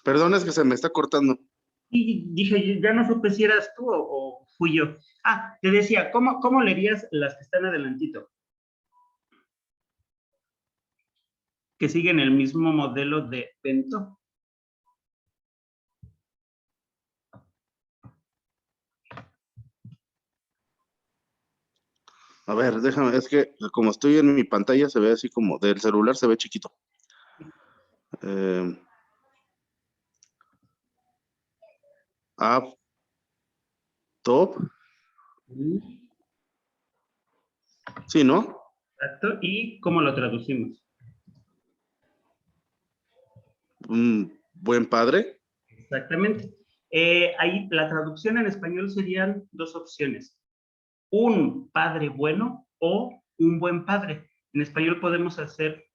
Perdón, es que se me está cortando. Y dije, ya no supe si eras tú o fui yo. Ah, te decía, ¿cómo leerías las que están adelantito? Que siguen el mismo modelo de Bento. A ver, déjame, es que como estoy en mi pantalla se ve así como del celular se ve chiquito. App, top, sí, ¿no? Exacto. ¿Y cómo lo traducimos? Buen padre. Exactamente. Ahí la traducción en español serían dos opciones. Un padre bueno o un buen padre. En español podemos hacer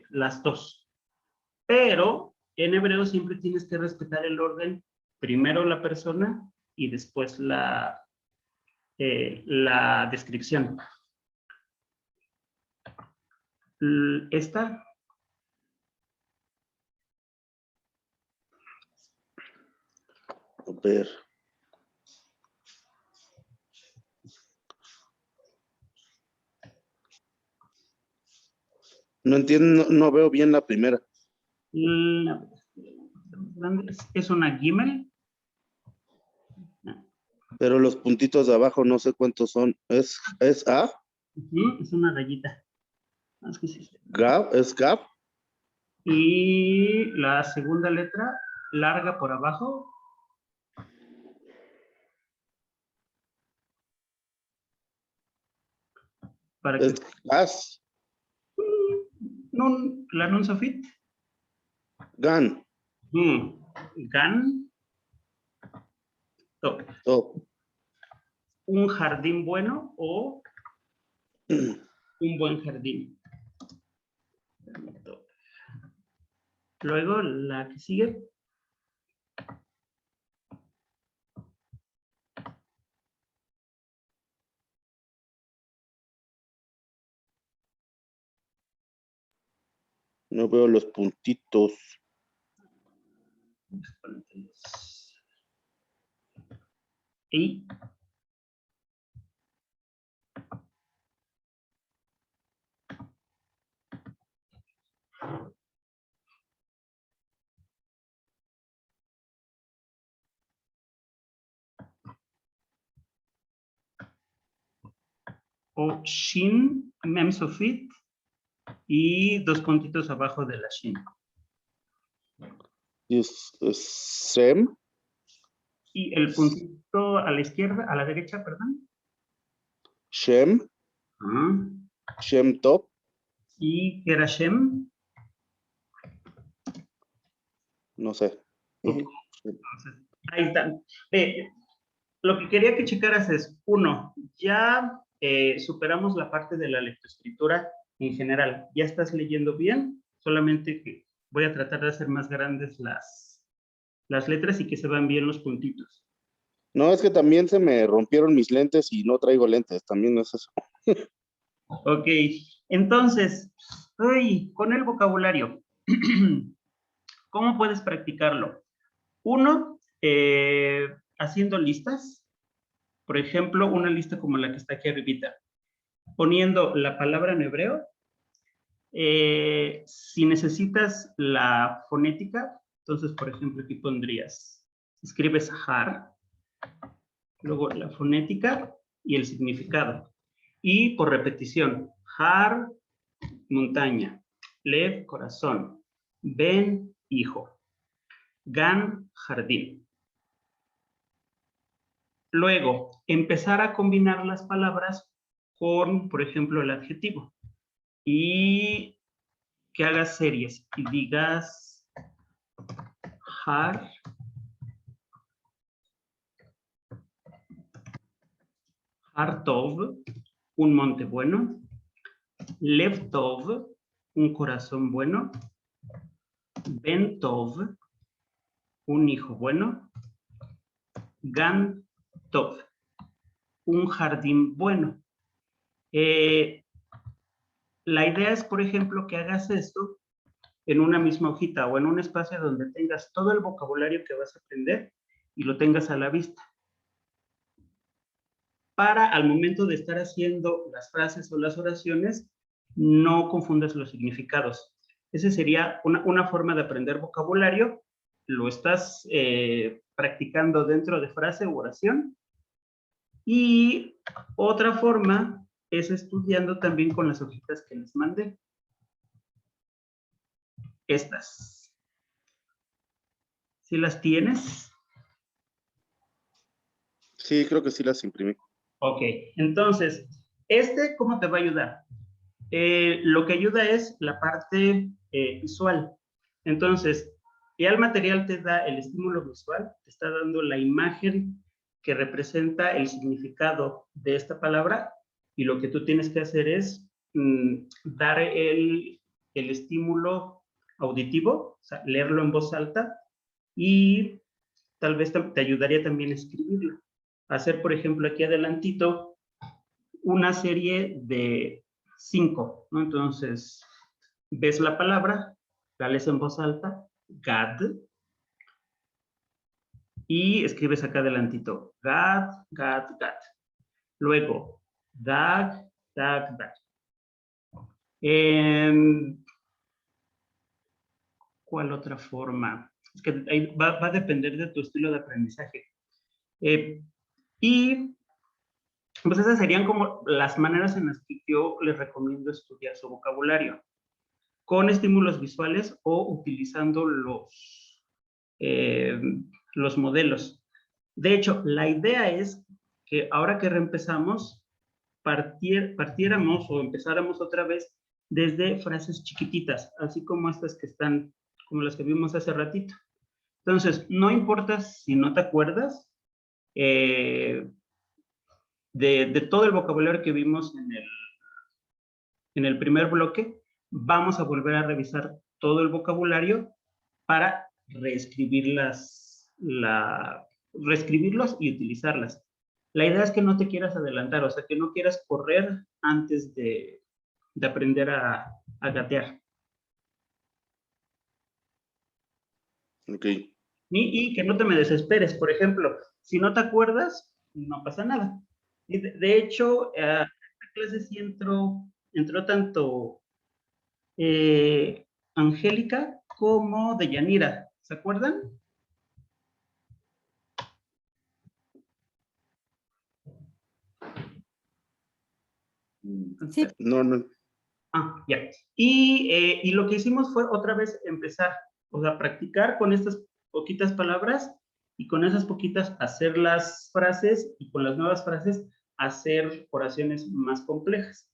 las dos. Pero en hebreo siempre tienes que respetar el orden. Primero la persona y después la descripción. Esta. A ver. No entiendo, no veo bien la primera. Es una Gimel. Pero los puntitos de abajo no sé cuántos son. ¿Es A? Es una rayita. Es que sí. ¿Gab? ¿Es Gab? Y la segunda letra, larga por abajo. Para que... ¿Es Gas? No, la non sofit. Gan. Gan. Top. Top. Un jardín bueno o un buen jardín. Top. Luego la que sigue. No veo los puntitos. Y o Shin, Mem Sofit y dos puntitos abajo de la Shin. Es Sem. Y el puntito a la izquierda, a la derecha, perdón. Shem. Shem Top. ¿Y qué era Shem? No sé. Entonces, ahí está. Lo que quería que checaras es, uno, ya superamos la parte de la lectoescritura en general. Ya estás leyendo bien, solamente que voy a tratar de hacer más grandes las letras y que se vean bien los puntitos. No, es que también se me rompieron mis lentes y no traigo lentes. También es eso. Ok, entonces, con el vocabulario, ¿cómo puedes practicarlo? Uno, haciendo listas. Por ejemplo, una lista como la que está aquí arribita. Poniendo la palabra en hebreo. Si necesitas la fonética, entonces, por ejemplo, aquí pondrías, escribes har, luego la fonética y el significado. Y por repetición, har, montaña, lev, corazón, ben, hijo, gan, jardín. Luego, empezar a combinar las palabras con, por ejemplo, el adjetivo. Y que hagas series y digas har, Hartov, un monte bueno. Levtov, un corazón bueno. Bentov, un hijo bueno. Gantov, un jardín bueno. La idea es, por ejemplo, que hagas esto en una misma hojita o en un espacio donde tengas todo el vocabulario que vas a aprender y lo tengas a la vista. Para al momento de estar haciendo las frases o las oraciones, no confundas los significados. Esa sería una forma de aprender vocabulario. Lo estás practicando dentro de frase u oración. Y otra forma es estudiando también con las hojitas que les mandé. Estas. ¿Sí las tienes? Sí, creo que sí las imprimí. Ok, entonces, ¿cómo te va a ayudar? Lo que ayuda es la parte visual. Entonces, ya el material te da el estímulo visual, te está dando la imagen que representa el significado de esta palabra, y lo que tú tienes que hacer es dar el estímulo auditivo, o sea, leerlo en voz alta, y tal vez te ayudaría también a escribirlo. Hacer, por ejemplo, aquí adelantito, una serie de 5, ¿no? Entonces, ves la palabra, la lees en voz alta, God, y escribes acá adelantito, God, God, God. Luego, dag, dag, dag. ¿Cuál otra forma? Es que ahí va a depender de tu estilo de aprendizaje. Y pues esas serían como las maneras en las que yo les recomiendo estudiar su vocabulario, con estímulos visuales o utilizando los modelos. De hecho, la idea es que ahora que reempezamos, partiéramos o empezáramos otra vez desde frases chiquititas, así como estas que están, como las que vimos hace ratito. Entonces, no importa si no te acuerdas de todo el vocabulario que vimos en el primer bloque, vamos a volver a revisar todo el vocabulario para reescribirlos y utilizarlas. La idea es que no te quieras adelantar, o sea, que no quieras correr antes de aprender a gatear. Ok. Y que no te me desesperes. Por ejemplo, si no te acuerdas, no pasa nada. De hecho, a esta clase sí entró tanto Angélica como Deyanira. ¿Se acuerdan? Sí. No, no. Ah, ya. Y lo que hicimos fue otra vez empezar, o sea, practicar con estas poquitas palabras y con esas poquitas hacer las frases y con las nuevas frases hacer oraciones más complejas.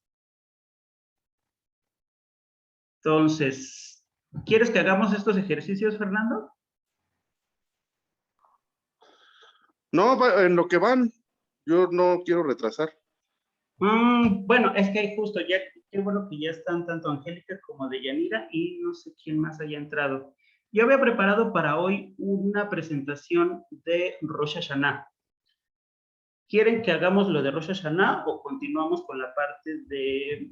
Entonces, ¿quieres que hagamos estos ejercicios, Fernando? No, en lo que van. Yo no quiero retrasar. Bueno, es que justo ya, qué bueno que ya están tanto Angélica como Deyanira y no sé quién más haya entrado. Yo había preparado para hoy una presentación de Rosh Hashanah. ¿Quieren que hagamos lo de Rosh Hashanah o continuamos con la parte de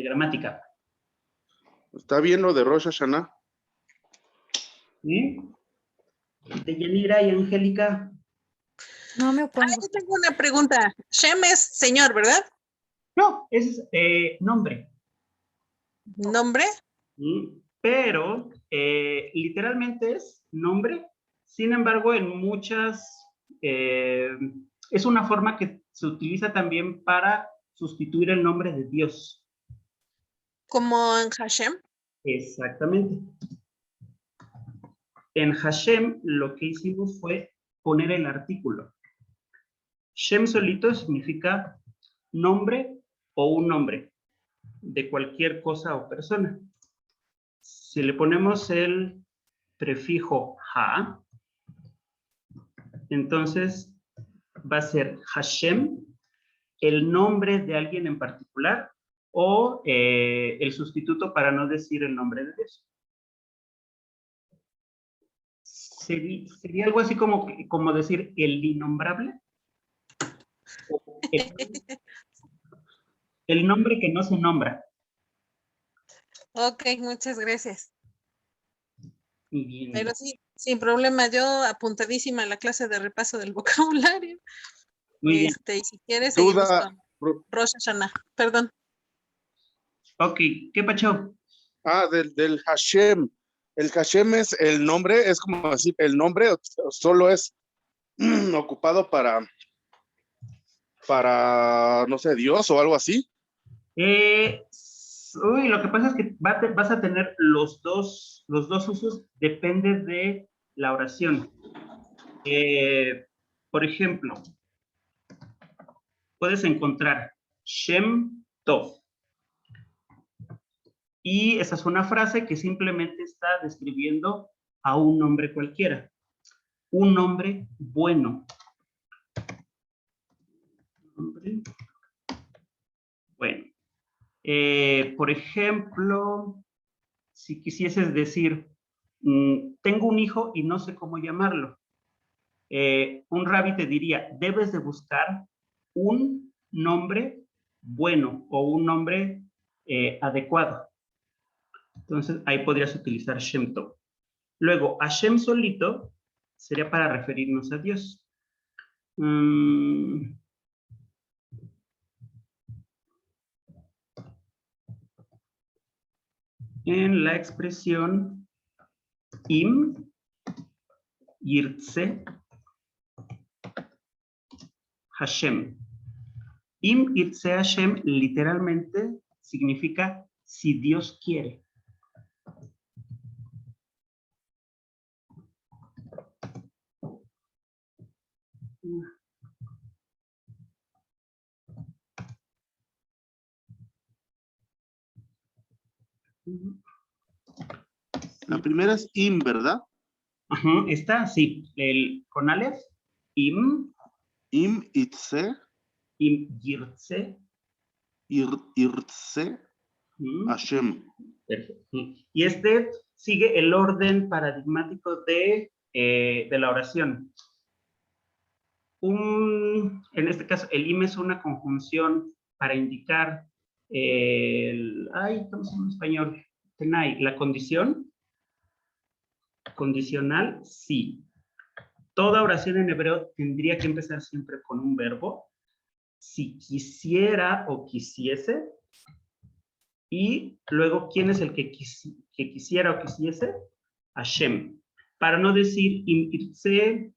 gramática? ¿Está bien lo de Rosh Hashanah? ¿Sí? Deyanira y Angélica. No me opongo. Yo tengo una pregunta. Shem es señor, ¿verdad? No, ese es nombre. ¿Nombre? Pero literalmente es nombre. Sin embargo, en muchas es una forma que se utiliza también para sustituir el nombre de Dios. Como en Hashem. Exactamente. En Hashem lo que hicimos fue poner el artículo. Shem solito significa nombre o un nombre de cualquier cosa o persona. Si le ponemos el prefijo ha, entonces va a ser Hashem, el nombre de alguien en particular, o el sustituto para no decir el nombre de Dios. Sería algo así como decir el innombrable. El nombre que no se nombra. Ok, muchas gracias. Muy bien. Pero sí, sin problema, yo apuntadísima a la clase de repaso del vocabulario. Muy bien. Y si quieres, seguimos Duda. con Rosh Hashanah. Perdón. Ok, ¿qué pacho? Del Hashem. El Hashem es el nombre, es como decir, el nombre solo es ocupado para, no sé, Dios o algo así. Lo que pasa es que vas a tener los dos usos, depende de la oración. Por ejemplo, puedes encontrar Shem Tov. Y esa es una frase que simplemente está describiendo a un nombre cualquiera. Un nombre bueno. Nombre bueno. Por ejemplo, si quisieses decir, tengo un hijo y no sé cómo llamarlo. Un rabí te diría, debes de buscar un nombre bueno o un nombre adecuado. Entonces, ahí podrías utilizar Shem Tov. Luego, Hashem solito sería para referirnos a Dios. En la expresión Im, Yirtze, Hashem. Im Yirtze Hashem literalmente significa si Dios quiere. La primera es Im, ¿verdad? Ajá, está, sí, con Aleph, Im, Im, Itse, Yirtze, Irtse, Hashem. perfecto. Y este sigue el orden paradigmático de la oración. En este caso, el Im es una conjunción para indicar ¿cómo se llama en español? Tenai, la condición. Condicional, sí. Toda oración en hebreo tendría que empezar siempre con un verbo. Si quisiera o quisiese. Y luego, ¿quién es el que quisiera o quisiese? Hashem. Para no decir im irtze,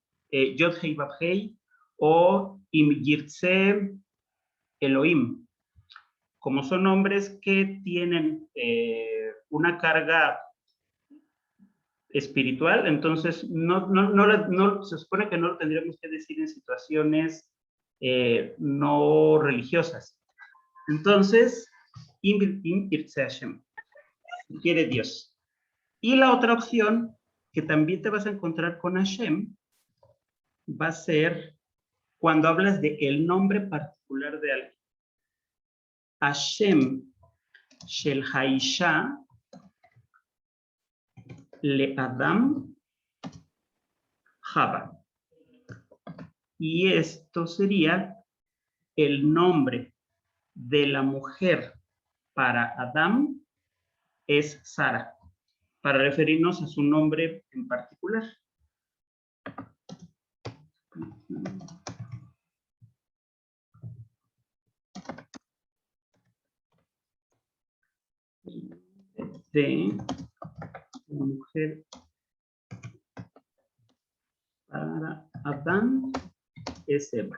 yod hei vav hei, o im yirtze Elohim. Como son nombres que tienen una carga espiritual, entonces se supone que no lo tendríamos que decir en situaciones no religiosas. Entonces, im irtze Hashem, quiere Dios. Y la otra opción que también te vas a encontrar con Hashem va a ser cuando hablas de el nombre particular de alguien. Hashem shel haisha le Adam Java. Y esto sería el nombre de la mujer para Adam es Sara, para referirnos a su nombre en particular. De la mujer para Adán es Eva.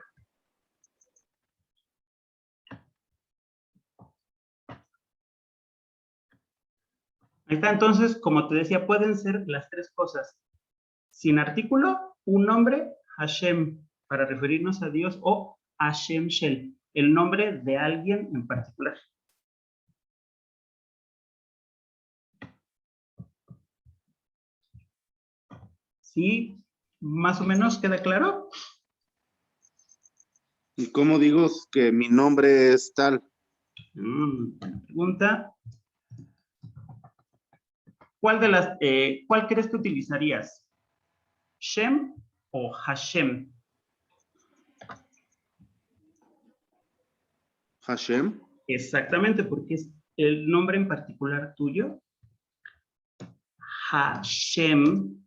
Ahí está, entonces, como te decía, pueden ser las tres cosas. Sin artículo, un nombre, Hashem, para referirnos a Dios, o Hashem Shel, el nombre de alguien en particular. ¿Sí? ¿Más o menos queda claro? ¿Y cómo digo que mi nombre es tal? Buena pregunta. ¿Cuál crees que utilizarías? ¿Shem o Hashem? Hashem. Exactamente, porque es el nombre en particular tuyo. Hashem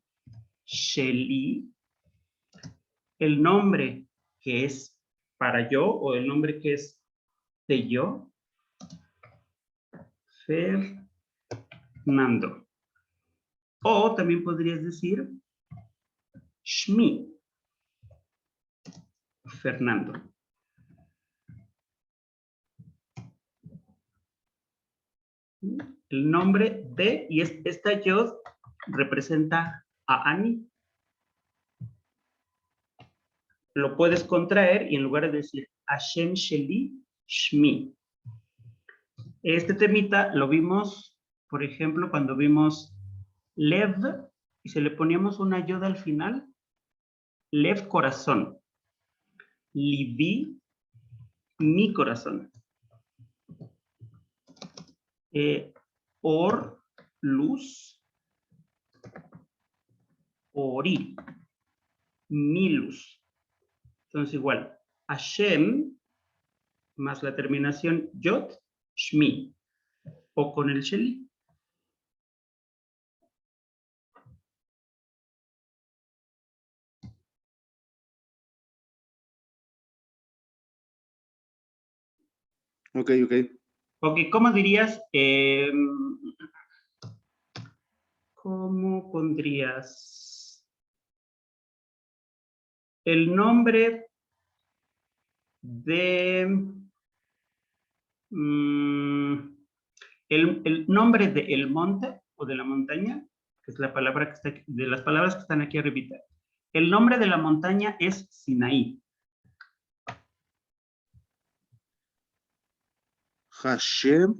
Sheli. El nombre que es para yo o el nombre que es de yo. Fernando. O también podrías decir Shmi. Fernando. El nombre de, y esta yod representa a Ani. Lo puedes contraer y en lugar de decir Hashem Sheli, Shmi. Este temita lo vimos, por ejemplo, cuando vimos Lev y se le poníamos una yod al final. Lev, corazón. Libi, mi corazón. Or, luz. Ori, mi luz. Entonces igual, Hashem más la terminación yod, shmi. O con el sheli. Ok. Ok, ¿cómo dirías? ¿Cómo pondrías el nombre de el nombre de el monte o de la montaña, que es la palabra que está aquí, de las palabras que están aquí arribita? El nombre de la montaña es Sinaí. Hashem.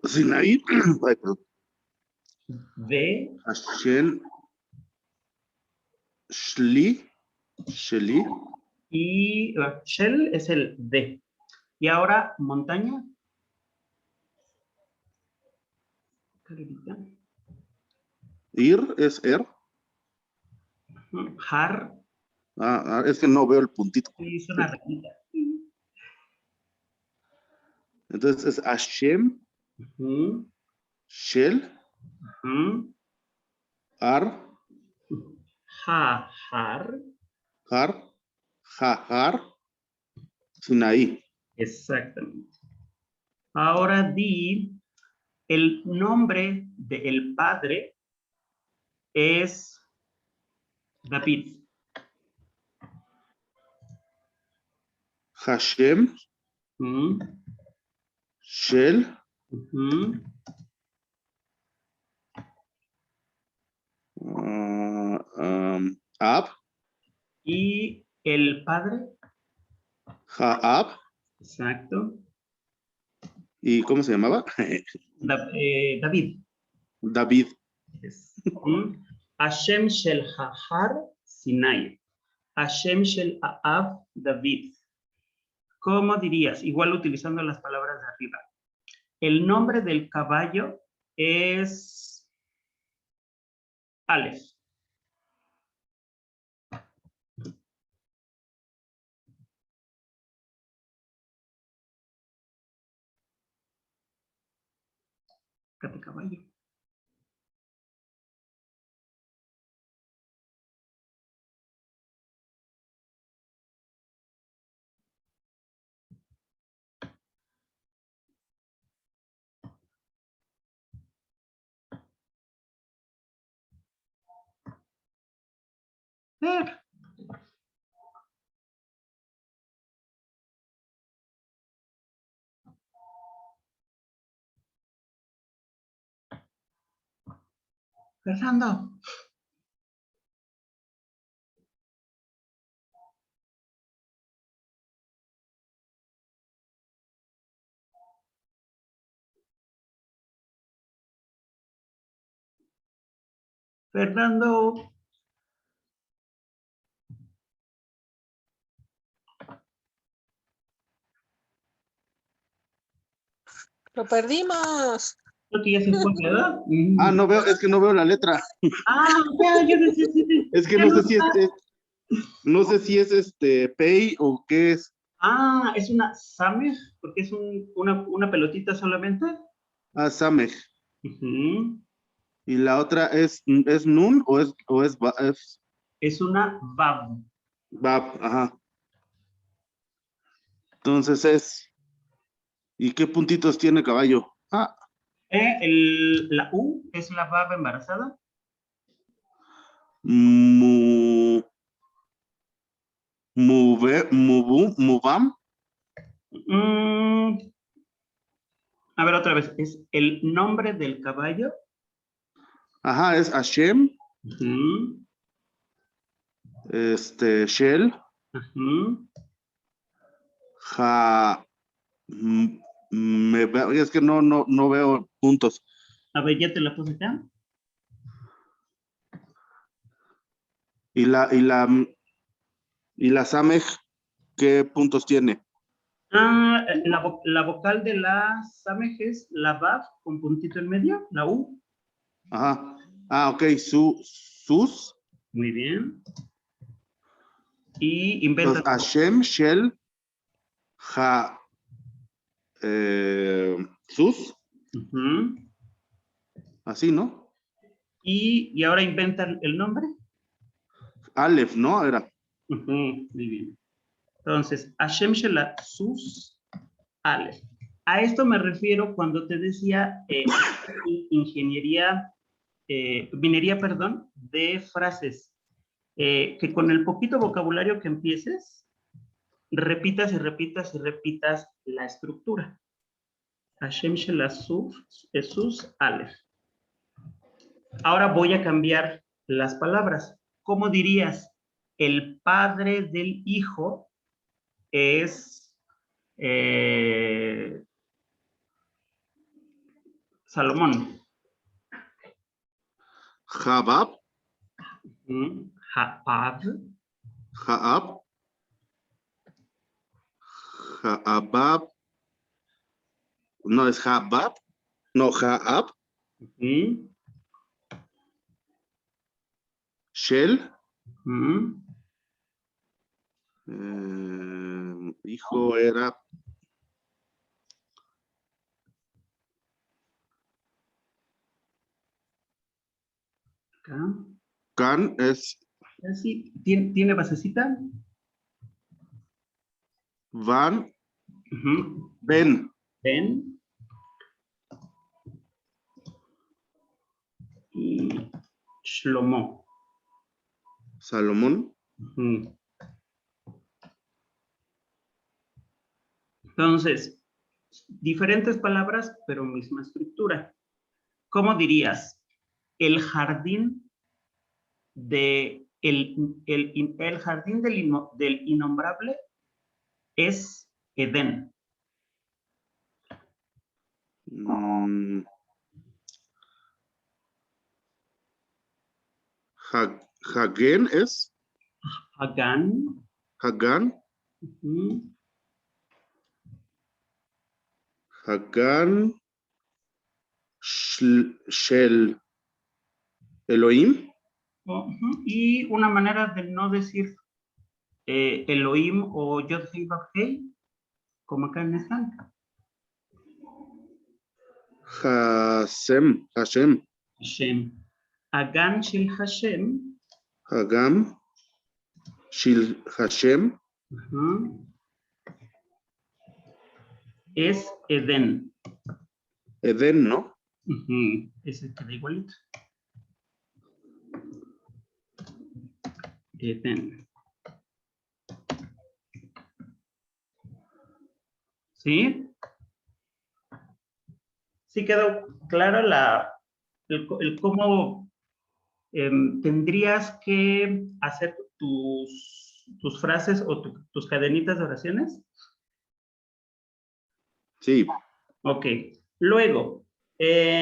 Sinaí. Ay, perdón. De Hashem. Sheli. y Shel es el de. Y ahora montaña. Ir es er. Har. Es que no veo el puntito. Sí, es una rayita. Entonces es Hashem. Shel. Ar. Har. Har. Sinaí. Exactamente. Ahora di el nombre del padre es David. Hashem. Shel. Ab. Y el padre. Jaab. Exacto. ¿Y cómo se llamaba? David. David. Yes. Hashem Shel Hahar Sinai. Hashem Shel Aab David. ¿Cómo dirías? Igual utilizando las palabras de arriba. El nombre del caballo es Aleph. Caballo. Fernando. Fernando. Lo perdimos. Creo que ya se fue, ¿verdad? No veo, es que no veo la letra. Ya, yo necesito. Es que no sé si es, no sé si es pay o qué es. Ah, es una samej, porque es una pelotita solamente. Ah, Samej. Ujú. ¿Y la otra es Nun o es Es una vav. Bab? Ajá. Entonces es. ¿Y qué puntitos tiene caballo? Ah, La U es la vav embarazada. mu, Mubam. Mm, a ver, otra vez. Es el nombre del caballo. Ajá, es Hashem, Ujú, Shel, ujú. Ja, es que no veo puntos. A ver, ya te la puse acá. Y la Samej, ¿qué puntos tiene? Ah, la vocal de la samej es la vav con puntito en medio, la U. Ajá. Ah, ok, sus. Muy bien. Y inventa. Entonces, Hashem, Shel, Ja, sus. Ujú. Así, ¿no? Y ahora inventa el nombre. Aleph, ¿no? Era. Ujú, muy bien. Entonces, Hashem Shela Sus Ale. A esto me refiero cuando te decía minería, perdón, de frases. Que con el poquito vocabulario que empieces, repitas y repitas y repitas la estructura. Hashem Shela Sus Ale. Ahora voy a cambiar las palabras. ¿Cómo dirías? El padre del hijo es Salomón. Jabab, Jaab. Jaab, Jaabab. No es Jabab, no, Jaab, Shel, hijo era Acá. Can, es Así, ¿tiene basecita? Van, Ujú. Ben, Ben. Y Shlomo. Salomón. Ujú. Entonces, diferentes palabras, pero misma estructura. ¿Cómo dirías? El jardín el jardín del innombrable es Edén. Mm, Hagen es Hagan. Hagan, Ujú. Hagan, Shel, Elohim, Ujú. Y una manera de no decir Elohim o Yod Hei Vav Hei, como acá en esta. Hashem, Hashem. Hagan Shel Hashem. Hagam, Shil Hashem, Ujú. Es Edén. Eden, ¿no? Ujú. Ese queda igualito. Edén. ¿Sí? ¿Sí quedó clara el cómo tendrías que hacer tus frases o tus cadenitas de oraciones? Sí. Ok. Luego, espera.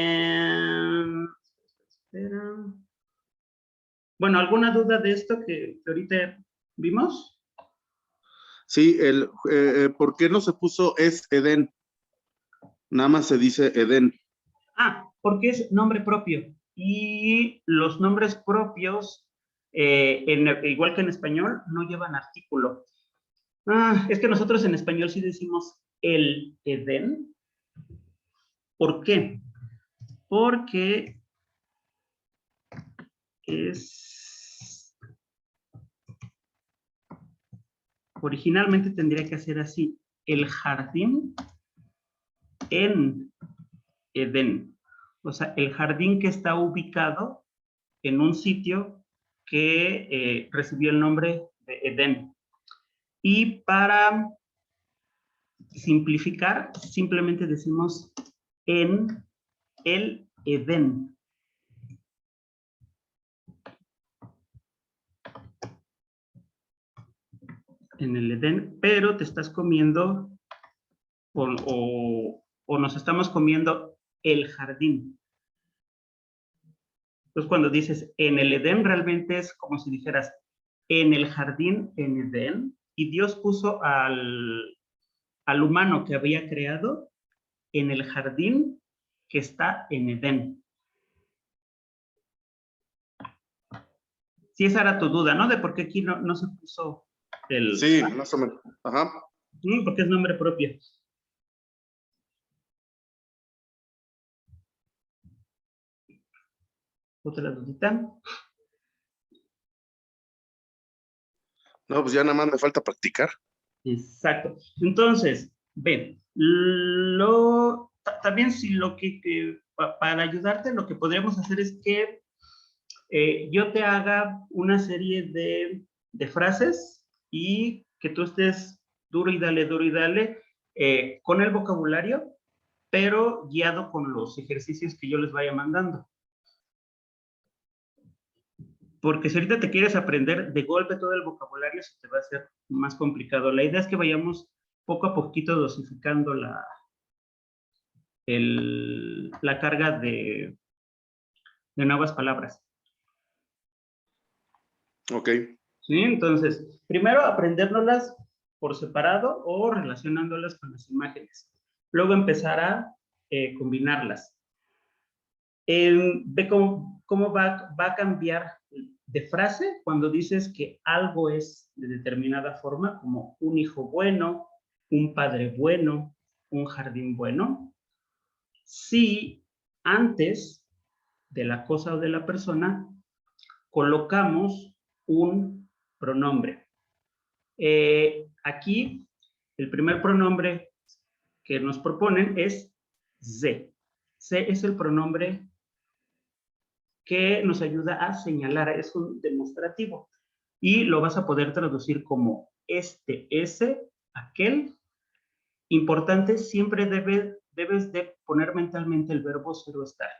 Bueno, ¿alguna duda de esto que ahorita vimos? Sí, ¿por qué no se puso es Eden? Nada más se dice Eden. Ah, porque es nombre propio. Y los nombres propios, igual que en español, no llevan artículo. Es que nosotros en español sí decimos el Edén. ¿Por qué? Porque originalmente tendría que ser así, el jardín en Edén. O sea, el jardín que está ubicado en un sitio que recibió el nombre de Edén. Y para simplificar, simplemente decimos en el Edén. En el Edén, pero te estás comiendo o nos estamos comiendo el jardín. Entonces, cuando dices en el Edén, realmente es como si dijeras en el jardín en Edén, y Dios puso al humano que había creado en el jardín que está en Edén. Si esa era tu duda, ¿no? De por qué aquí no se puso el... Sí, más o menos. Ajá. Porque es nombre propio. ¿Otra dudita? No, pues ya nada más me falta practicar. Exacto. Entonces, ven, también si lo para ayudarte, lo que podríamos hacer es que yo te haga una serie de frases y que tú estés duro y dale, con el vocabulario, pero guiado con los ejercicios que yo les vaya mandando. Porque si ahorita te quieres aprender de golpe todo el vocabulario, se te va a hacer más complicado. La idea es que vayamos poco a poquito dosificando la carga de nuevas palabras. Ok. ¿Sí? Entonces, primero aprendérnoslas por separado o relacionándolas con las imágenes. Luego empezar a combinarlas. Ve cómo va a cambiar de frase cuando dices que algo es de determinada forma, como un hijo bueno, un padre bueno, un jardín bueno. Si antes de la cosa o de la persona colocamos un pronombre. Aquí, el primer pronombre que nos proponen es ze. Ze es el pronombre que nos ayuda a señalar, es un demostrativo. Y lo vas a poder traducir como este, ese, aquel. Importante, siempre debes de poner mentalmente el verbo ser o estar.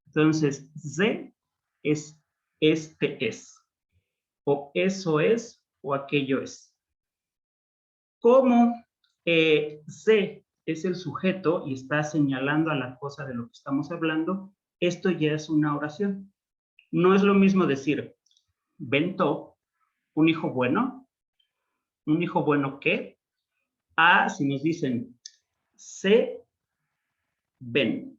Entonces, ze es este es, o eso es, o aquello es. Como ze es el sujeto y está señalando a la cosa de lo que estamos hablando, esto ya es una oración. No es lo mismo decir, Bento, un hijo bueno que, a si nos dicen, se ven,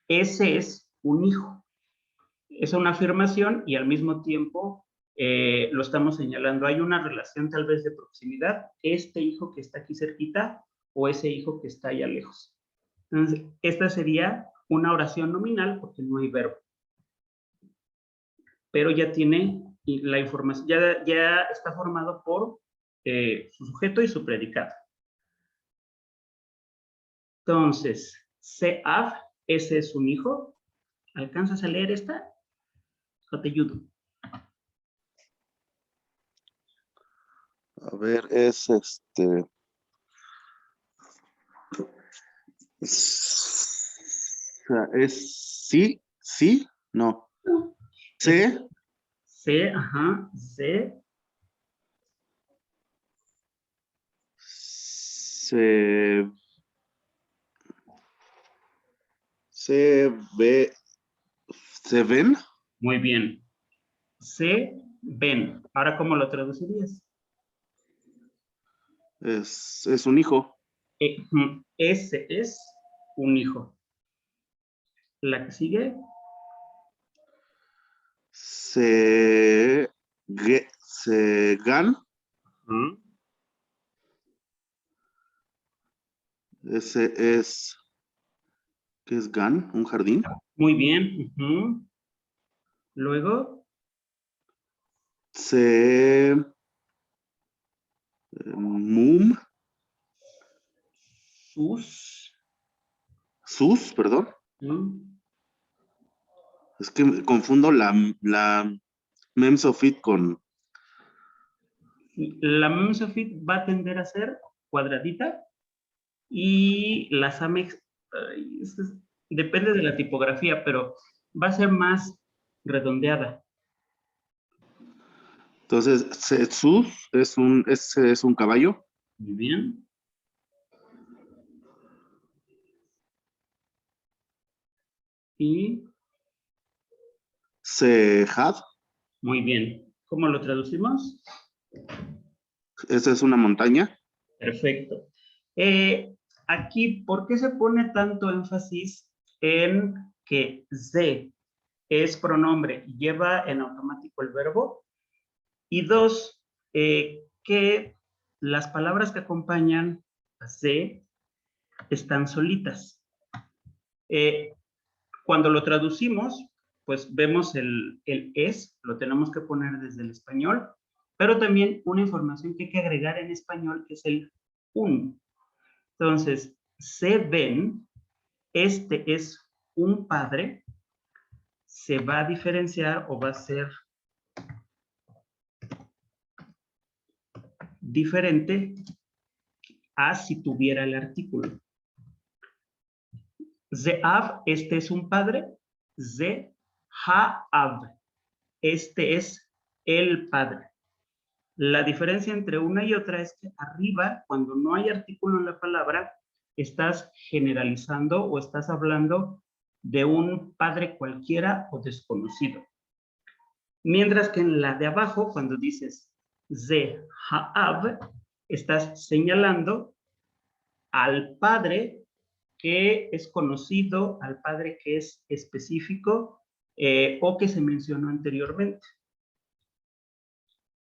ese es un hijo. Es una afirmación y al mismo tiempo lo estamos señalando. Hay una relación tal vez de proximidad, este hijo que está aquí cerquita o ese hijo que está allá lejos. Entonces, esta sería una oración nominal porque no hay verbo. Pero ya tiene la información, ya está formado por su sujeto y su predicado. Entonces, Seaf, ese es un hijo. ¿Alcanzas a leer esta? ¿O te ayudo? A ver, es sí, sí, no. C, C, ajá, C, se ven, muy bien. Se ven. Ahora, ¿cómo lo traducirías? es un hijo. Ese es un hijo. La que sigue, Se gan, ujú, Ese es, ¿qué es GAN? ¿Un jardín? Muy bien. Ujú. Luego, Se, mum, sus. perdón. ¿Mm? Es que confundo la memsofit con, La memsofit va a tender a ser cuadradita y la Samex, ay, depende de la tipografía, pero va a ser más redondeada. entonces, sus es un caballo. Muy bien. Y Sehad, muy bien. ¿Cómo lo traducimos? esa es una montaña. Perfecto. Aquí, ¿por qué se pone tanto énfasis en que ze es pronombre y lleva en automático el verbo? Y dos, que las palabras que acompañan a ze están solitas. Cuando lo traducimos, pues vemos el es, lo tenemos que poner desde el español, pero también una información que hay que agregar en español es el un. Entonces, se ven, este es un padre, se va a diferenciar o va a ser diferente a si tuviera el artículo. Ze'av, este es un padre. Ze'ha'av, este es el padre. La diferencia entre una y otra es que arriba, cuando no hay artículo en la palabra, estás generalizando o estás hablando de un padre cualquiera o desconocido. Mientras que en la de abajo, cuando dices Ze'ha'av, estás señalando al padre que es conocido, al padre que es específico o que se mencionó anteriormente.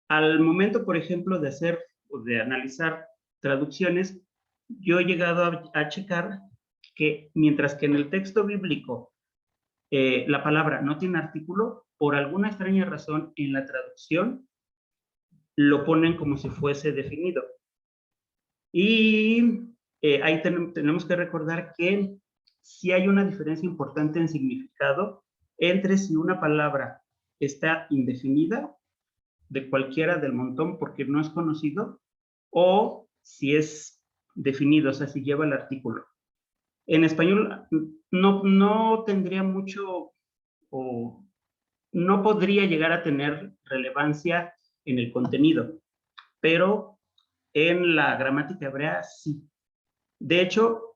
Al momento, por ejemplo, de hacer o de analizar traducciones, yo he llegado a checar que mientras que en el texto bíblico la palabra no tiene artículo, por alguna extraña razón en la traducción lo ponen como si fuese definido. Y ahí tenemos que recordar que sí hay una diferencia importante en significado entre si una palabra está indefinida de cualquiera del montón porque no es conocido, o si es definido, o sea, si lleva el artículo. En español no tendría mucho o no podría llegar a tener relevancia en el contenido, pero en la gramática hebrea sí. De hecho,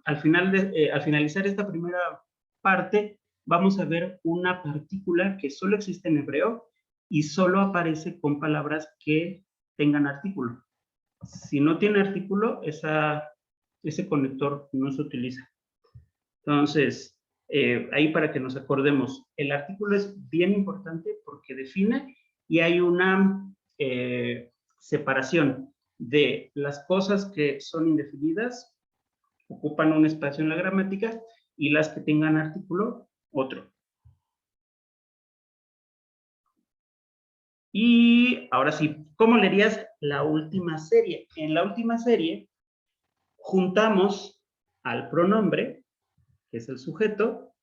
al finalizar esta primera parte, vamos a ver una partícula que solo existe en hebreo y solo aparece con palabras que tengan artículo. Si no tiene artículo, ese conector no se utiliza. Entonces, ahí para que nos acordemos, el artículo es bien importante porque define y hay una separación de las cosas que son indefinidas, ocupan un espacio en la gramática, y las que tengan artículo, otro. Y ahora sí, ¿cómo leerías la última serie? En la última serie, juntamos al pronombre, que es el sujeto,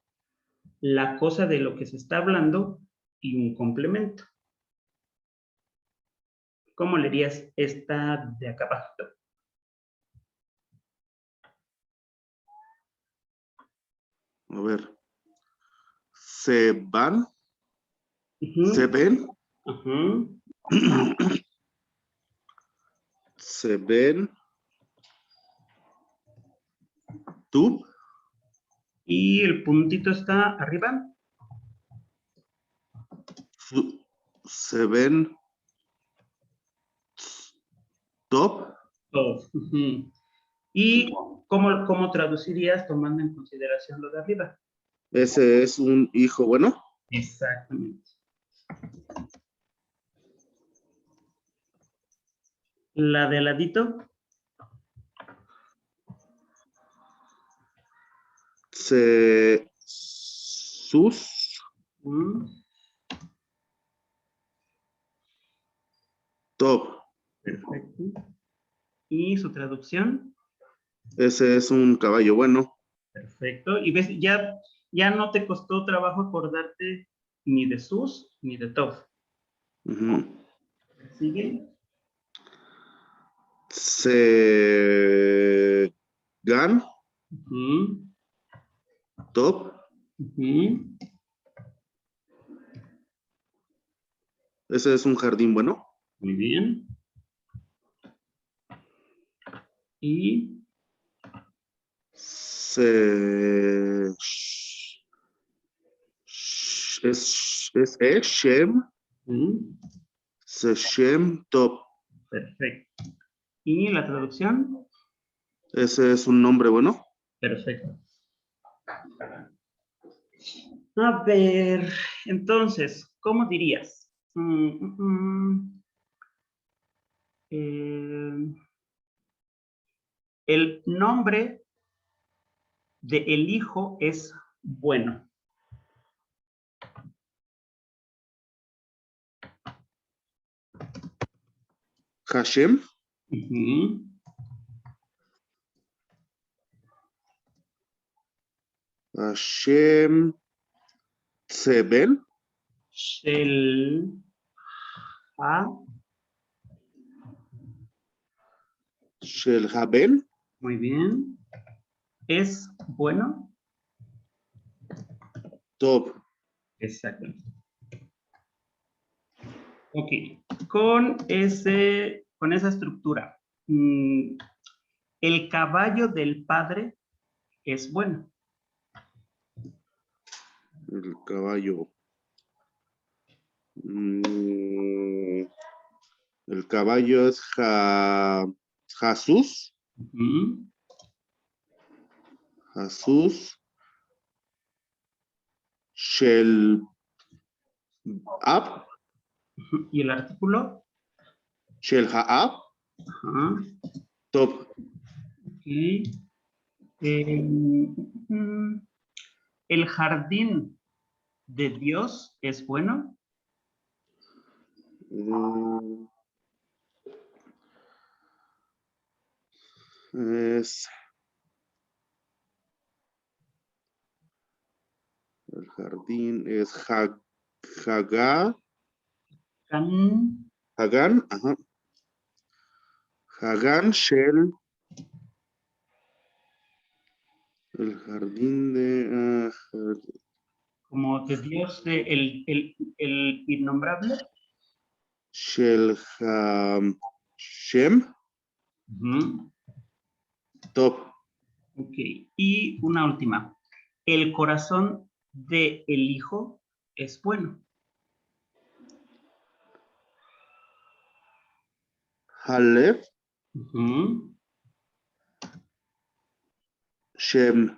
la cosa de lo que se está hablando y un complemento. ¿Cómo leerías esta de acá abajo? A ver. Se van, se Uh-huh. ven, Uh-huh. se ven, tú, Y el puntito está arriba. se ven, top. Todos. Uh-huh. ¿Y cómo traducirías tomando en consideración lo de arriba? Ese es un hijo bueno. Exactamente. La de ladito. Sus. Top. Perfecto. ¿Y su traducción? Ese es un caballo bueno. Perfecto. Y ves, ya no te costó trabajo acordarte ni de sus ni de Tov. Ujú. ¿Sigue? Gan. Ujú, Top. ujú. Ese es un jardín bueno. Muy bien. Y es Shem. ujú, Shem Top. perfecto. ¿Y la traducción? Ese es un nombre bueno. Perfecto. A ver, entonces, ¿cómo dirías? El nombre de el hijo es bueno. Hashem. Ujú. Hashem Tseben. Shel ha, Shel Haben. muy bien. ¿Es bueno? Top. Exacto. Ok, con esa estructura, el caballo del padre es bueno. El caballo. El caballo es Jesús. Ujú. Jesús. Shel Ab. ¿Y el artículo? Shel Haab. Ajá. Top. Ok. Mm, ¿El jardín de Dios es bueno? Mm, Es el jardín es Can- Hagan, ajá. Hagan Shel. El jardín de como de Dios, el innombrable. Shel Shem. Ujú. Top. Ok, y una última. El corazón de el hijo es bueno. Halef Ujú, Shem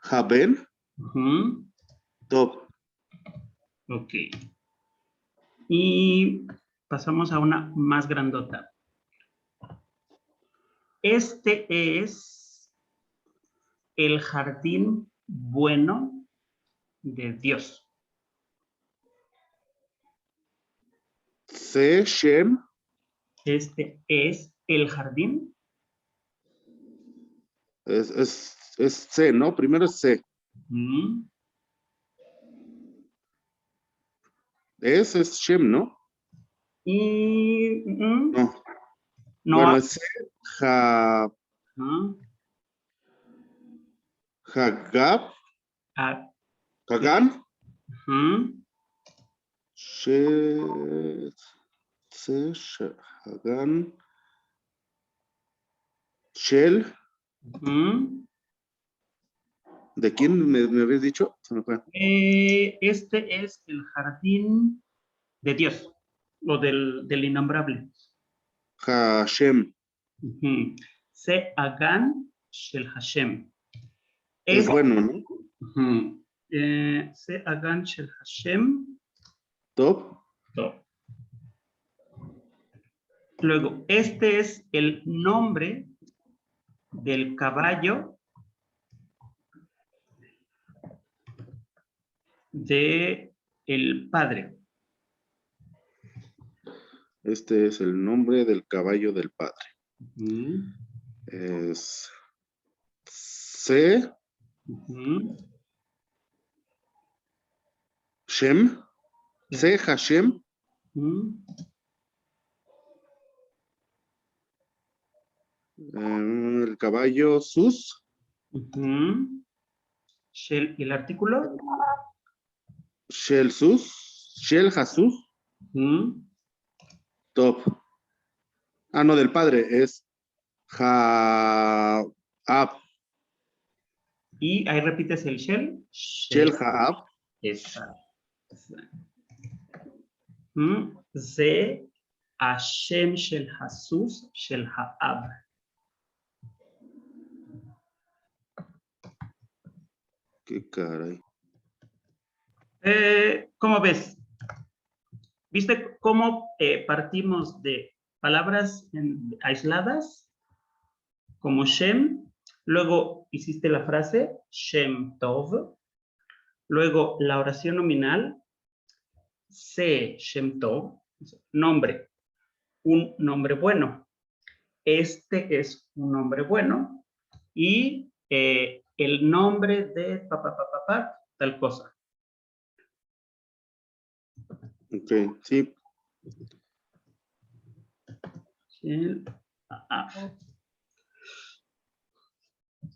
Haben. ujú, Top. ok. Y pasamos a una más grandota. Este es el jardín bueno de Dios. Se Shem. Este es el jardín. Es C, ¿no? Primero es C. Ujú, Es Shem, ¿no? y No. no. Bueno, es C. Ja, Ajá, Hagab. ah, Hagan. ujú, She, Hagan. Shell. ujú. ¿De quién me habías dicho? Se me fue. Este es el jardín de Dios, o del innombrable. Hashem. Ujú. Se Hagan Shel Hashem. Es Es, bueno, ¿no? ujú. Se Hagan Shel Hashem. Top. Top. Luego, este es el nombre del caballo de el padre. Este es el nombre del caballo del padre. Ujú, Es Se ujú. Shem. Se Hashem. Ujú. El caballo Sus. Ujú. ¿Y el artículo? Shel Sus. Shel Hasus. Ujú. Top. Ah, no, del padre. Es Haab. Y ahí repites el shell. Shel Haab. Esa. Mm, Ze Hashem Shel Hasus Shel Haab. Qué caray. ¿Cómo ves? ¿Viste cómo partimos de palabras aisladas como Shem? Luego hiciste la frase Shem Tov. Luego la oración nominal Se Shem Tov. Nombre. Un nombre bueno. Este es un nombre bueno. Y el nombre de papá, tal cosa. Ok, sí. Sí.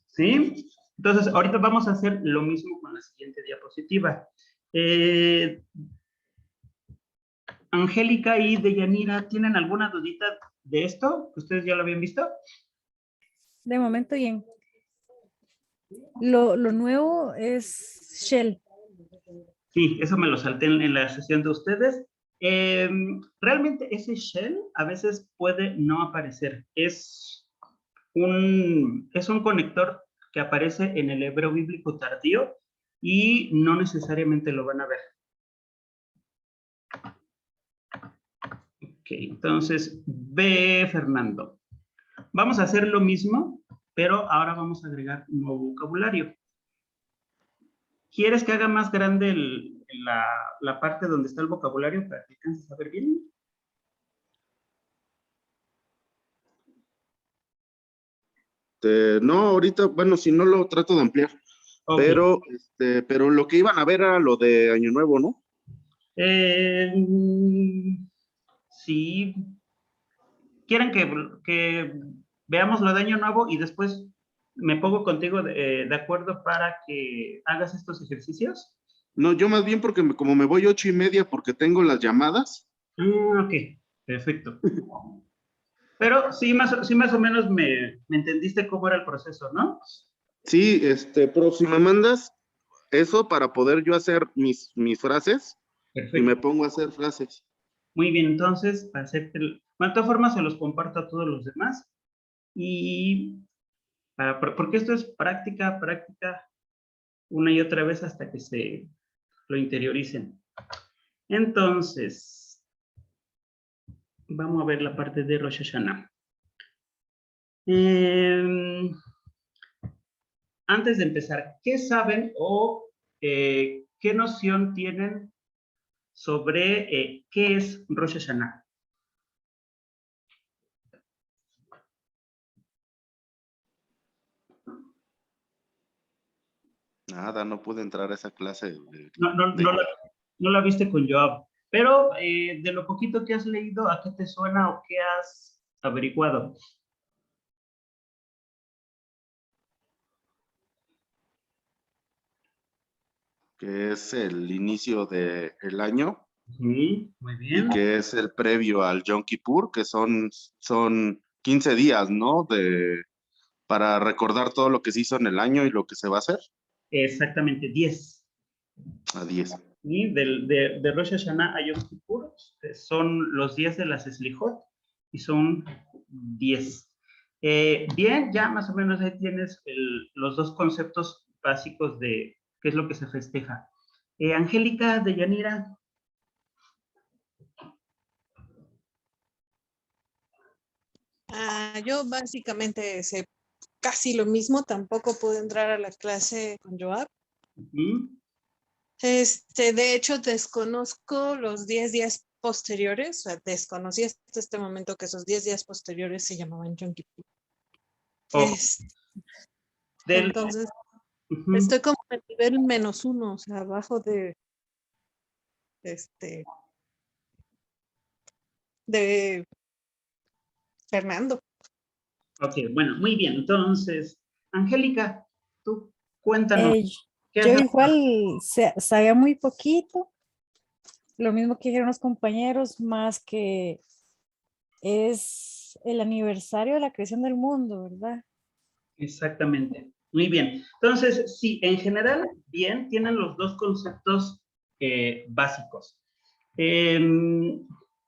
¿Sí? Entonces, ahorita vamos a hacer lo mismo con la siguiente diapositiva. Angélica y Deyanira, ¿tienen alguna dudita de esto? ¿Ustedes ya lo habían visto? De momento bien. Lo nuevo es Shell. Sí, eso me lo salté en la sesión de ustedes. Realmente ese shell a veces puede no aparecer. Es un conector que aparece en el hebreo bíblico tardío y no necesariamente lo van a ver. Ok, entonces, ve Fernando. Vamos a hacer lo mismo, pero ahora vamos a agregar un nuevo vocabulario. ¿Quieres que haga más grande la parte donde está el vocabulario para que alcances a ver bien? No, ahorita, bueno, si no lo trato de ampliar. Ok. Pero lo que iban a ver era lo de Año Nuevo, ¿no? Sí. ¿Quieren que veamos lo de Año Nuevo y después me pongo contigo de acuerdo para que hagas estos ejercicios? No, yo más bien porque como me voy 8:30 porque tengo las llamadas. Ok, perfecto. Pero sí, más o menos me entendiste cómo era el proceso, ¿no? Sí, pero si me mandas eso para poder yo hacer mis frases y me Perfecto. pongo a hacer frases. Muy bien, entonces, para hacerte bueno, de todas formas se los comparto a todos los demás. Y porque esto es práctica, una y otra vez hasta que se lo interioricen. Entonces, vamos a ver la parte de Rosh Hashanah. Antes de empezar, ¿qué saben o qué noción tienen sobre qué es Rosh Hashanah? Nada, no pude entrar a esa clase. No la viste con Joab, pero de lo poquito que has leído, ¿a qué te suena o qué has averiguado? Que es el inicio del año Sí, muy y bien. que es el previo al Yom Kippur, que son 15 días, ¿no? Para recordar todo lo que se hizo en el año y lo que se va a hacer. Exactamente, 10. A 10. Y de Rosh Hashanah a Yom Kippur son los 10 de las Slijot y son 10. Bien, ya más o menos ahí tienes los dos conceptos básicos de qué es lo que se festeja. Angélica de Yanira. Yo básicamente sé casi lo mismo, tampoco pude entrar a la clase con Joab. Ujú. De hecho, desconozco los 10 días posteriores, o sea, desconocí hasta este momento que esos 10 días posteriores se llamaban Yom Kippur. Oh, del, Entonces, ujú. estoy como en el nivel -1, o sea, abajo de Fernando. Ok, bueno, muy bien. Entonces, Angélica, tú cuéntanos, ¿qué Yo has igual sabía muy poquito, lo mismo que dijeron los compañeros, más que es el aniversario de la creación del mundo, ¿verdad? Exactamente. Muy bien. Entonces, sí, en general, bien, tienen los dos conceptos básicos.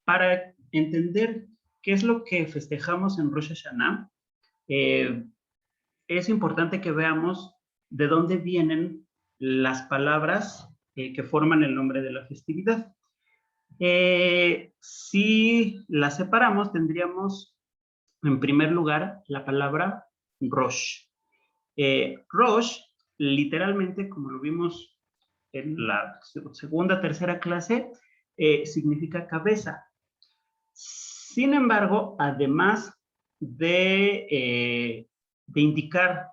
Para entender qué es lo que festejamos en Rosh Hashanah, es importante que veamos de dónde vienen las palabras que forman el nombre de la festividad. Si las separamos, tendríamos en primer lugar la palabra Rosh. Rosh, literalmente, como lo vimos en la segunda, tercera clase, significa cabeza. Sin embargo, además de indicar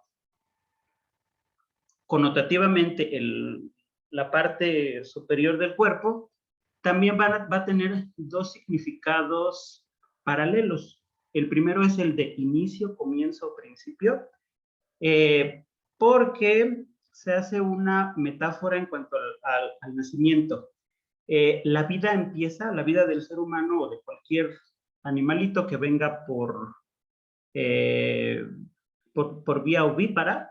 connotativamente la parte superior del cuerpo, también va a tener dos significados paralelos. El primero es el de inicio, comienzo, principio, porque se hace una metáfora en cuanto al nacimiento. La vida empieza, la vida del ser humano o de cualquier animalito que venga por vía ovípara,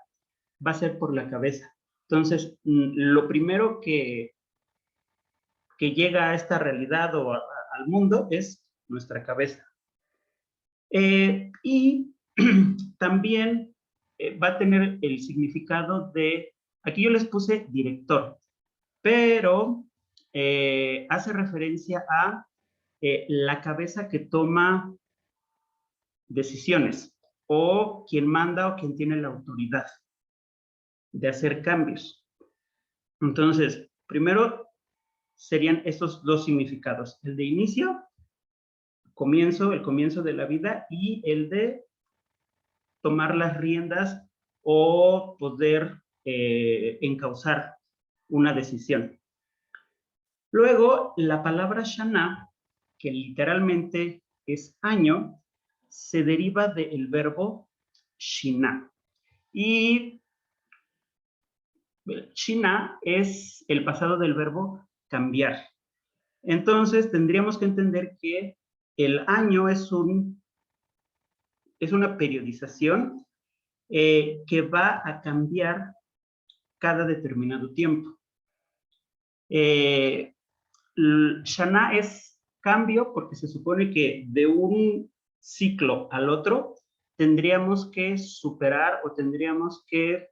va a ser por la cabeza. Entonces, lo primero que llega a esta realidad o al mundo es nuestra cabeza. Y también va a tener el significado de, aquí yo les puse director, pero hace referencia a la cabeza que toma decisiones o quien manda o quien tiene la autoridad de hacer cambios. Entonces, primero serían estos dos significados, el de inicio, el comienzo de la vida, y el de tomar las riendas o poder encauzar una decisión. Luego, la palabra Shana, que literalmente es año, se deriva del verbo Shina. Y Shina es el pasado del verbo cambiar. Entonces, tendríamos que entender que el año es una periodización que va a cambiar cada determinado tiempo. Shana es cambio porque se supone que de un ciclo al otro tendríamos que superar o tendríamos que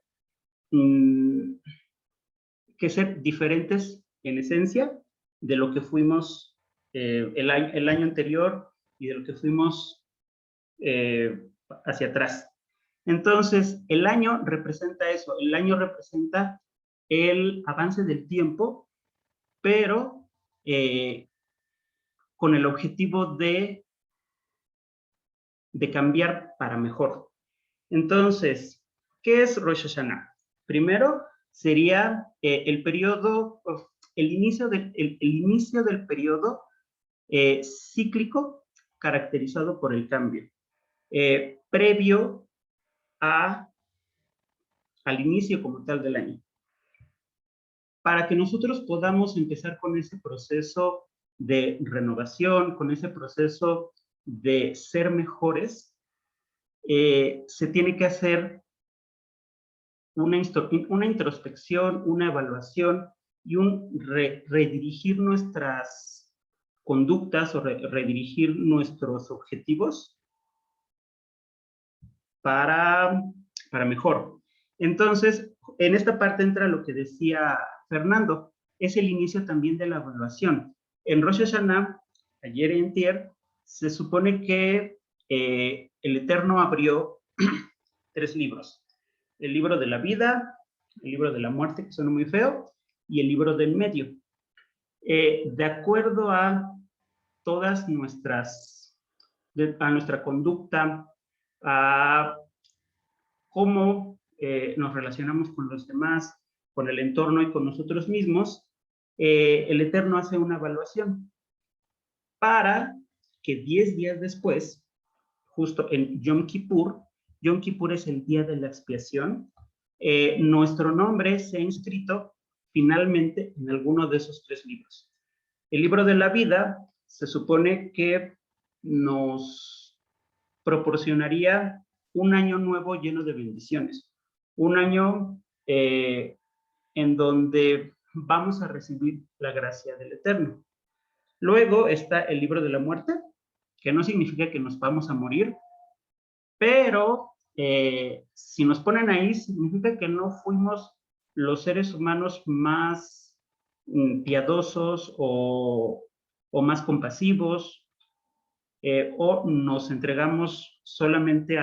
ser diferentes en esencia de lo que fuimos el año anterior y de lo que fuimos hacia atrás. Entonces, el año representa eso, el año representa el avance del tiempo, pero con el objetivo de cambiar para mejor. Entonces, ¿qué es Rosh Hashanah? Primero sería el periodo, el inicio del periodo cíclico caracterizado por el cambio, previo al inicio como tal del año. Para que nosotros podamos empezar con ese proceso de renovación, con ese proceso de ser mejores, se tiene que hacer una introspección, una evaluación y un redirigir nuestras conductas o redirigir nuestros objetivos para mejor. Entonces, en esta parte entra lo que decía Fernando, es el inicio también de la evaluación. En Rosh Hashanah, ayer y antier, se supone que el Eterno abrió tres libros. El libro de la vida, el libro de la muerte, que suena muy feo, y el libro del medio. De acuerdo a todas a nuestra conducta, a cómo nos relacionamos con los demás, con el entorno y con nosotros mismos, el Eterno hace una evaluación para que 10 días después, justo en Yom Kippur es el día de la expiación, nuestro nombre sea inscrito finalmente en alguno de esos tres libros. El libro de la vida se supone que nos proporcionaría un año nuevo lleno de bendiciones, un año en donde vamos a recibir la gracia del Eterno. Luego está el libro de la muerte, que no significa que nos vamos a morir, pero si nos ponen ahí, significa que no fuimos los seres humanos más piadosos o más compasivos, o nos entregamos solamente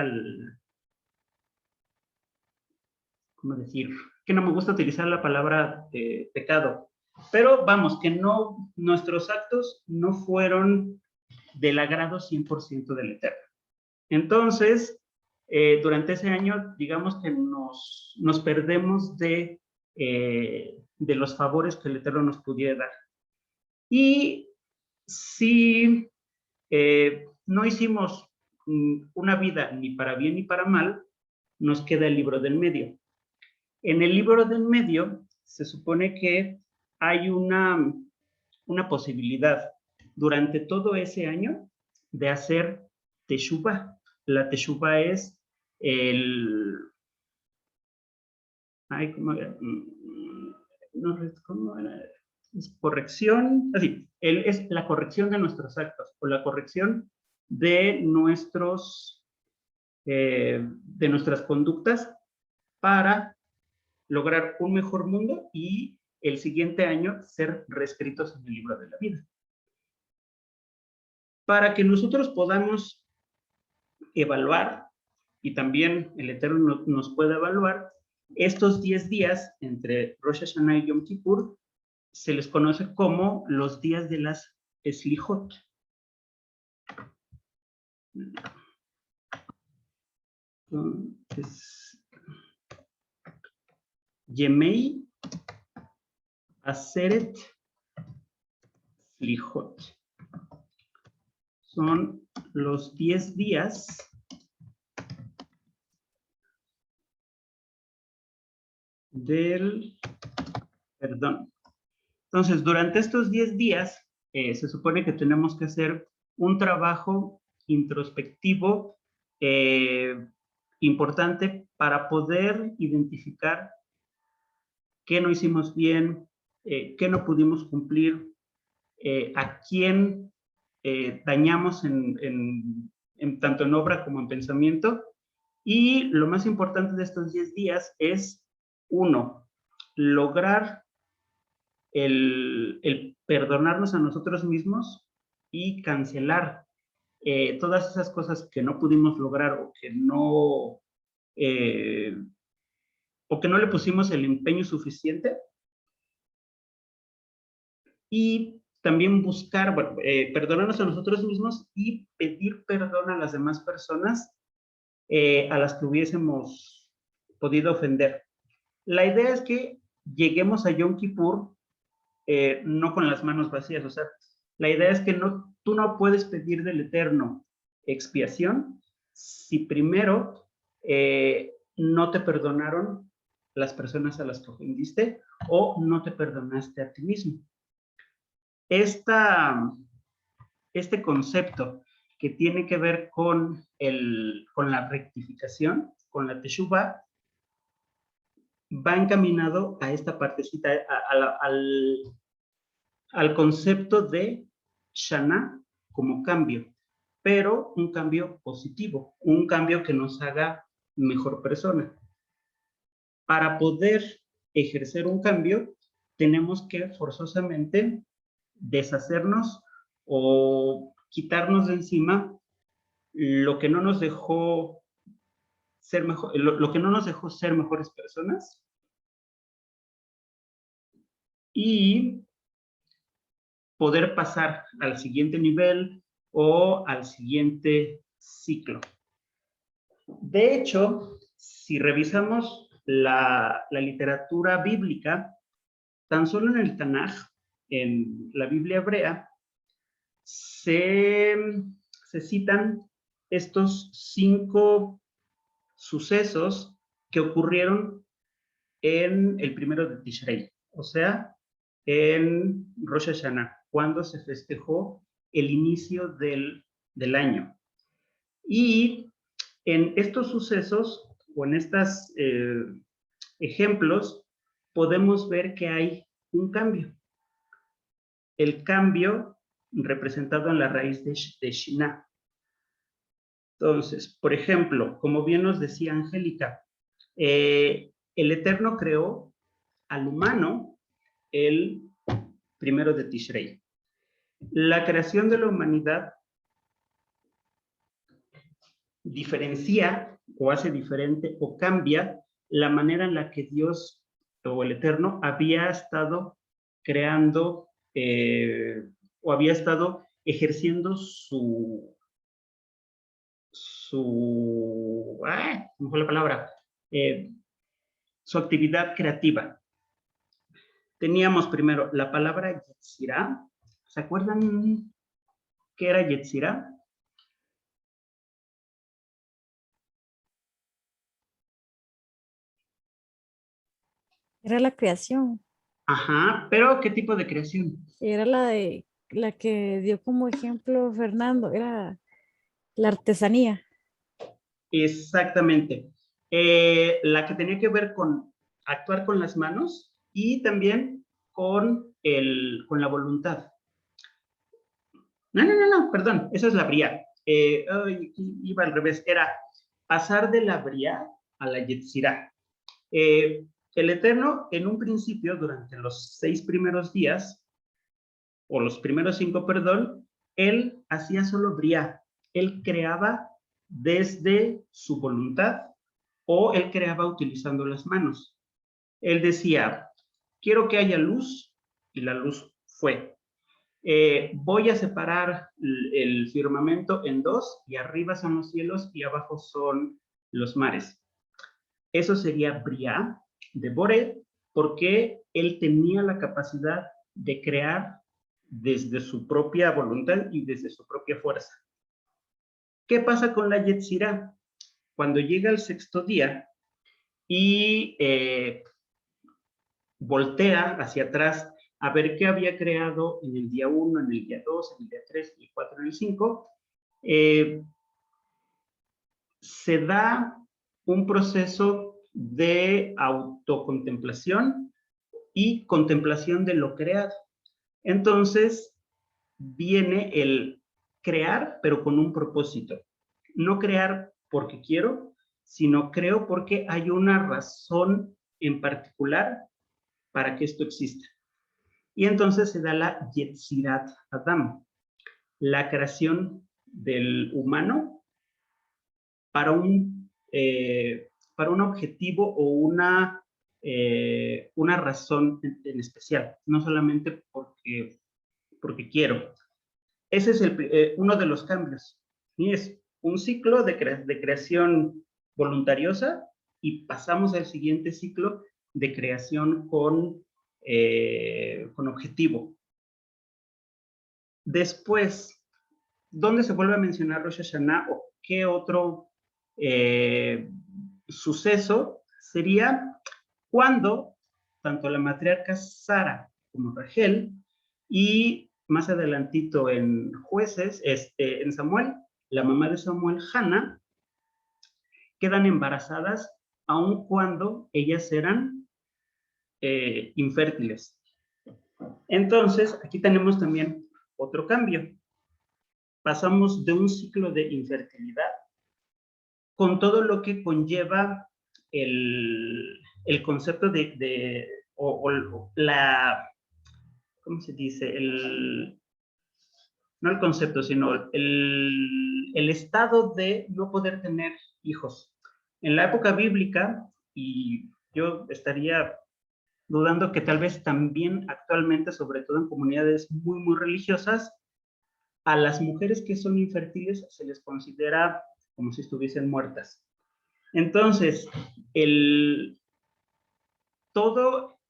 ¿cómo decir? Que no me gusta utilizar la palabra pecado, pero vamos, que no, nuestros actos no fueron del agrado 100% del Eterno. Entonces, durante ese año, digamos que nos perdemos de los favores que el Eterno nos pudiera dar. Y si no hicimos una vida ni para bien ni para mal, nos queda el libro del medio. En el libro del medio se supone que hay una posibilidad durante todo ese año de hacer teshuvah. La teshuvah es ¿cómo era? Es corrección, así, es la corrección de nuestros actos o la corrección de nuestras conductas para lograr un mejor mundo y el siguiente año ser reescritos en el libro de la vida. Para que nosotros podamos evaluar, y también el Eterno nos pueda evaluar, estos 10 días entre Rosh Hashanah y Yom Kippur se les conoce como los días de las Eslijot. Entonces, Yemei Aseret Slijot. Son los 10 días del perdón. Entonces, durante estos 10 días, se supone que tenemos que hacer un trabajo introspectivo importante para poder identificar qué no hicimos bien, qué no pudimos cumplir, a quién dañamos tanto en obra como en pensamiento. Y lo más importante de estos 10 días es, 1, lograr el perdonarnos a nosotros mismos y cancelar todas esas cosas que no pudimos lograr o que no le pusimos el empeño suficiente. Y también buscar, perdonarnos a nosotros mismos y pedir perdón a las demás personas a las que hubiésemos podido ofender. La idea es que lleguemos a Yom Kippur no con las manos vacías, o sea, la idea es que tú no puedes pedir del Eterno expiación si primero no te perdonaron las personas a las que ofendiste o no te perdonaste a ti mismo. Este concepto que tiene que ver con la rectificación, con la teshuvah, va encaminado a esta partecita, al concepto de Shana como cambio, pero un cambio positivo, un cambio que nos haga mejor persona. Para poder ejercer un cambio, tenemos que forzosamente deshacernos o quitarnos de encima lo que no nos dejó ser mejor, lo que no nos dejó ser mejores personas y poder pasar al siguiente nivel o al siguiente ciclo. De hecho, si revisamos la literatura bíblica, tan solo en el Tanaj, en la Biblia hebrea, se citan estos 5 sucesos que ocurrieron en el 1 de Tishrei, o sea, en Rosh Hashanah, cuando se festejó el inicio del año. Y en estos sucesos, o en estos ejemplos, podemos ver que hay un cambio. El cambio representado en la raíz de Shiná. Entonces, por ejemplo, como bien nos decía Angélica, el Eterno creó al humano el 1 de Tishrei. La creación de la humanidad diferencia o hace diferente o cambia la manera en la que Dios o el Eterno había estado creando o había estado ejerciendo su actividad creativa. Teníamos primero la palabra Yetzirah. ¿Se acuerdan qué era Yetzirah? Era la creación. Ajá, pero ¿qué tipo de creación? Era la que dio como ejemplo Fernando. Era la artesanía. Exactamente. La que tenía que ver con actuar con las manos y también con la voluntad. No, perdón, esa es la bria. Iba al revés, era pasar de la bria a la yetzirah. El Eterno, en un principio, durante los 6 primeros días, o los primeros 5, perdón, él hacía solo bria. Él creaba desde su voluntad o él creaba utilizando las manos. Él decía, quiero que haya luz, y la luz fue. Voy a separar el firmamento en 2, y arriba son los cielos y abajo son los mares. Eso sería Briá de Boré, porque él tenía la capacidad de crear desde su propia voluntad y desde su propia fuerza. ¿Qué pasa con la Yetzirah? Cuando llega el 6º día y voltea hacia atrás a ver qué había creado en el día 1, en el día 2, en el día 3, en el 4, en el 5, se da un proceso de autocontemplación y contemplación de lo creado. Entonces, viene el crear, pero con un propósito. No crear porque quiero, sino creo porque hay una razón en particular para que esto exista. Y entonces se da la Yetzirat Adam, la creación del humano para un objetivo o una razón en especial, no solamente porque quiero. Ese es uno de los cambios. Y es un ciclo de creación voluntariosa y pasamos al siguiente ciclo de creación con objetivo. Después, ¿dónde se vuelve a mencionar Rosh Hashanah o qué otro suceso? Sería cuando tanto la matriarca Sara como Rachel y más adelantito en Jueces, en Samuel, la mamá de Samuel, Hannah, quedan embarazadas aun cuando ellas eran infértiles. Entonces, aquí tenemos también otro cambio. Pasamos de un ciclo de infertilidad con todo lo que conlleva el concepto ¿cómo se dice? No el concepto, sino el estado de no poder tener hijos. En la época bíblica, y yo estaría dudando que tal vez también actualmente, sobre todo en comunidades muy, muy religiosas, a las mujeres que son infértiles se les considera como si estuviesen muertas. Entonces, todo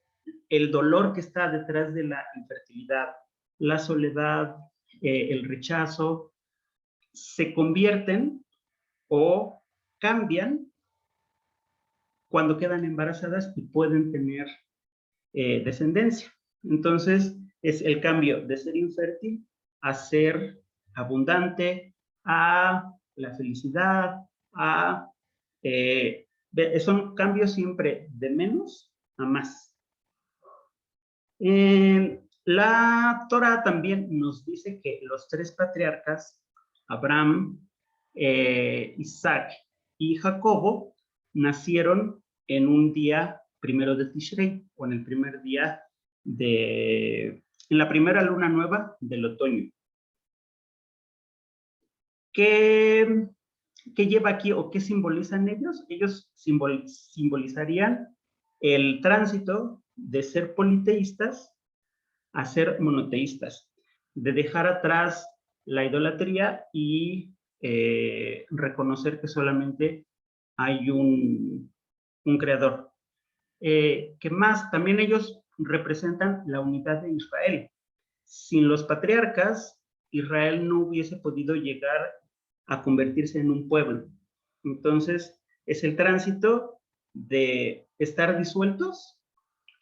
el dolor que está detrás de la infertilidad, la soledad, el rechazo, se convierten o cambian cuando quedan embarazadas y pueden tener descendencia. Entonces, es el cambio de ser infértil a ser abundante, a la felicidad, son cambios siempre de menos a más. La Torah también nos dice que los 3 patriarcas, Abraham, Isaac y Jacobo, nacieron en un día primero de Tishrei, o en el primer día en la primera luna nueva del otoño. ¿Qué lleva aquí o qué simbolizan ellos? Ellos simbolizarían el tránsito de ser politeístas a ser monoteístas, de dejar atrás la idolatría y reconocer que solamente hay un creador. ¿Qué más? También ellos representan la unidad de Israel. Sin los patriarcas, Israel no hubiese podido llegar a convertirse en un pueblo. Entonces, es el tránsito de estar disueltos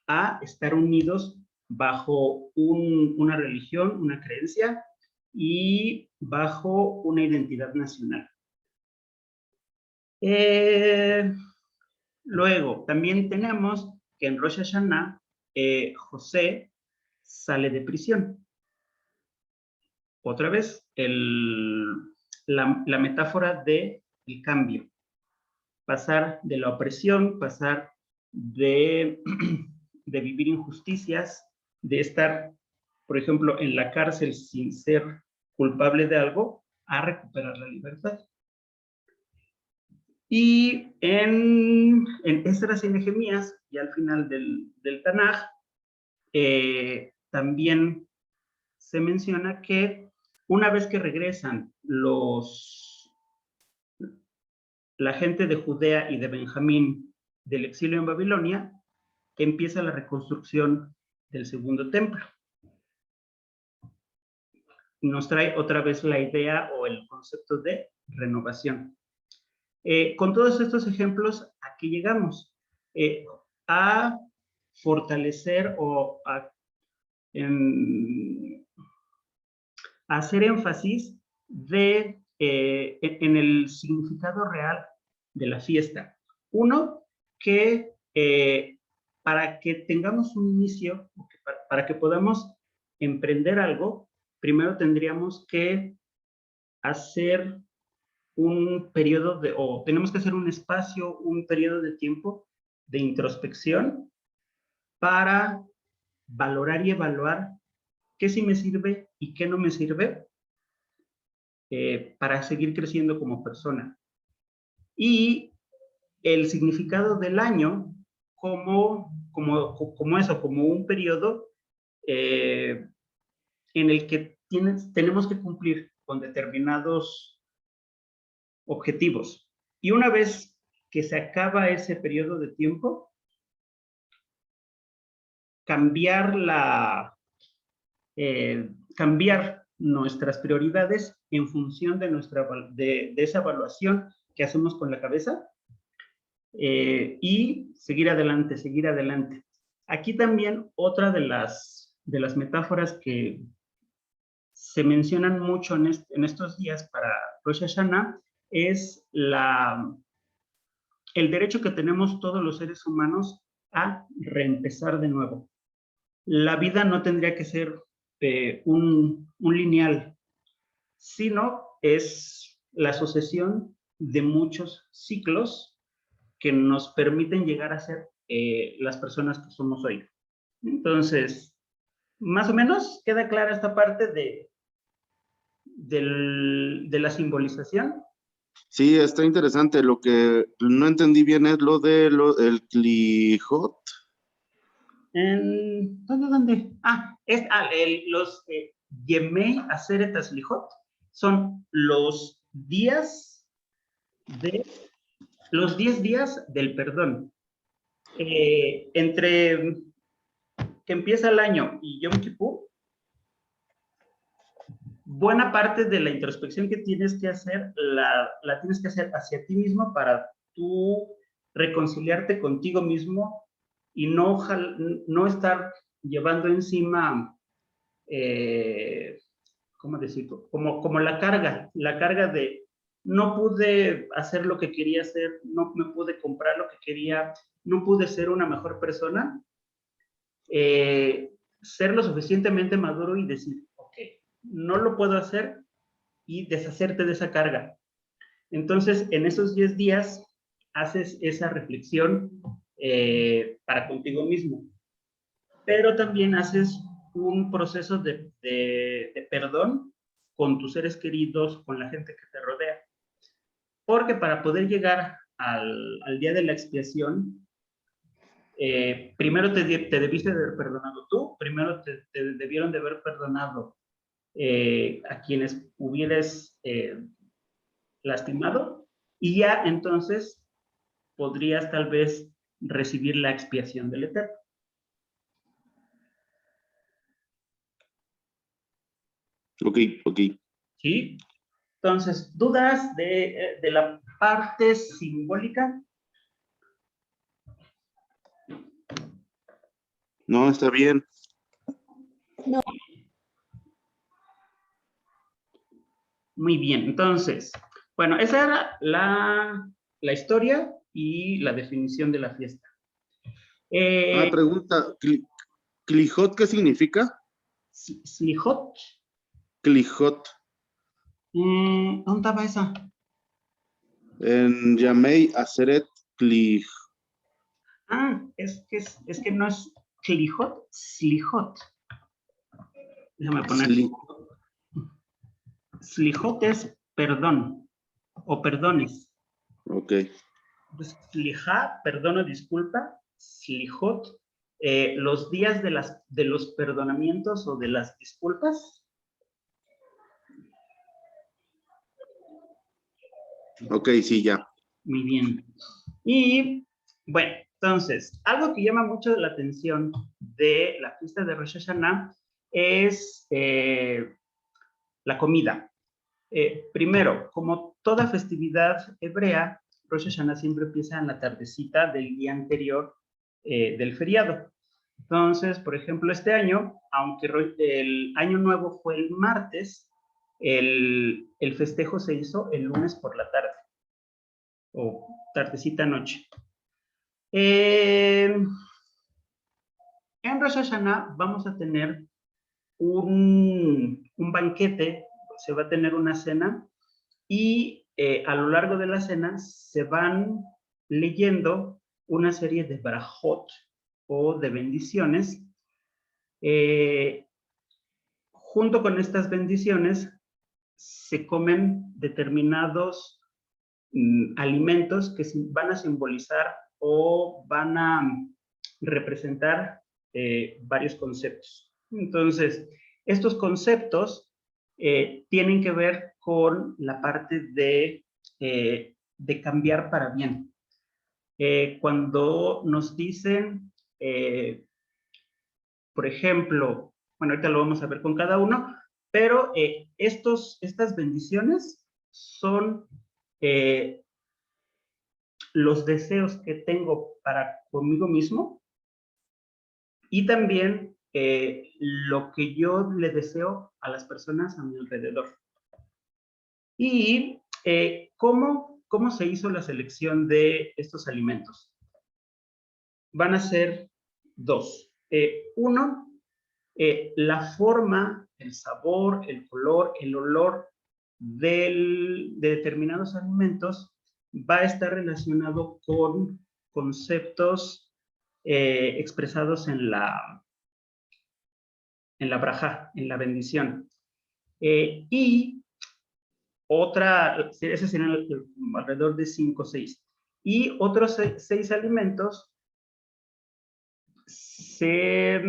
a estar unidos bajo una religión, una creencia y bajo una identidad nacional. Luego, también tenemos que en Rosh Hashanah, José sale de prisión. Otra vez, la metáfora del cambio. Pasar de la opresión, pasar de vivir injusticias, de estar, por ejemplo, en la cárcel sin ser culpable de algo, a recuperar la libertad. Y en Esdras y Nehemías, y al final del Tanaj, también se menciona que una vez que regresan la gente de Judea y de Benjamín del exilio en Babilonia, empieza la reconstrucción del segundo templo. Nos trae otra vez la idea o el concepto de renovación. Con todos estos ejemplos, ¿a qué llegamos? A fortalecer o a hacer énfasis en el significado real de la fiesta. Uno, que para que tengamos un inicio, para que podamos emprender algo, primero tendríamos que hacer un periodo o tenemos que hacer un espacio, un periodo de tiempo de introspección para valorar y evaluar qué sí me sirve y qué no me sirve para seguir creciendo como persona. Y el significado del año como eso, como un periodo en el que tenemos que cumplir con determinados objetivos. Y una vez que se acaba ese periodo de tiempo, cambiar nuestras prioridades en función de esa evaluación que hacemos con la cabeza y seguir adelante, seguir adelante. Aquí también otra de las metáforas que se mencionan mucho en estos días para Rosh Hashanah es el derecho que tenemos todos los seres humanos a reempezar de nuevo. La vida no tendría que ser un lineal, sino es la sucesión de muchos ciclos que nos permiten llegar a ser las personas que somos hoy. Entonces, más o menos queda clara esta parte de la simbolización. Sí, está interesante. Lo que no entendí bien es lo de el Clijot. ¿Dónde? Los Yemei Aseret Aslijot son los días los 10 días del perdón. Entre que empieza el año y Yom Kippur, buena parte de la introspección que tienes que hacer, la tienes que hacer hacia ti mismo para tú reconciliarte contigo mismo y no estar llevando encima, ¿cómo decirlo? Como la carga de no pude hacer lo que quería hacer, no me pude comprar lo que quería, no pude ser una mejor persona. Ser lo suficientemente maduro y decir, ok, no lo puedo hacer y deshacerte de esa carga. Entonces, en esos 10 días haces esa reflexión para contigo mismo, pero también haces un proceso de perdón con tus seres queridos, con la gente que te rodea. Porque para poder llegar al día de la expiación, primero te debiste de haber perdonado tú, primero te debieron de haber perdonado a quienes hubieras lastimado, y ya entonces podrías tal vez recibir la expiación del Eterno. Ok, ok. ¿Sí? Entonces, ¿dudas de la parte simbólica? No, está bien. No. Muy bien, entonces, bueno, esa era la historia y la definición de la fiesta. Pregunta, ¿Clijot qué significa? Slijot. Clijot. ¿Dónde estaba esa? En Yamei Aseret Clij. Es que no es Clijot, Slijot. Déjame poner. Slijot es perdón o perdones. Ok. Slijá, perdón o disculpa. Slijot, los días de los perdonamientos o de las disculpas. Ok, sí, ya. Muy bien. Y bueno, entonces, algo que llama mucho la atención de la fiesta de Rosh Hashanah es la comida. Primero, como toda festividad hebrea, Rosh Hashanah siempre empieza en la tardecita del día anterior del feriado. Entonces, por ejemplo, este año, aunque el año nuevo fue el martes, el festejo se hizo el lunes por la tarde o tardecita noche. En Rosh Hashanah vamos a tener un banquete, se va a tener una cena y a lo largo de la cena se van leyendo una serie de brajot o de bendiciones. Junto con estas bendiciones se comen determinados alimentos que van a simbolizar o van a representar varios conceptos. Entonces, estos conceptos tienen que ver con la parte de cambiar para bien. Cuando nos dicen, por ejemplo, bueno, ahorita lo vamos a ver con cada uno, pero estas bendiciones son los deseos que tengo para conmigo mismo y también lo que yo le deseo a las personas a mi alrededor. Y ¿cómo se hizo la selección de estos alimentos? Van a ser dos. Uno, la forma, el sabor, el color, el olor de determinados alimentos va a estar relacionado con conceptos expresados en la braja, en la bendición. Y ese serían alrededor de 5 o 6. Y otros 6 alimentos se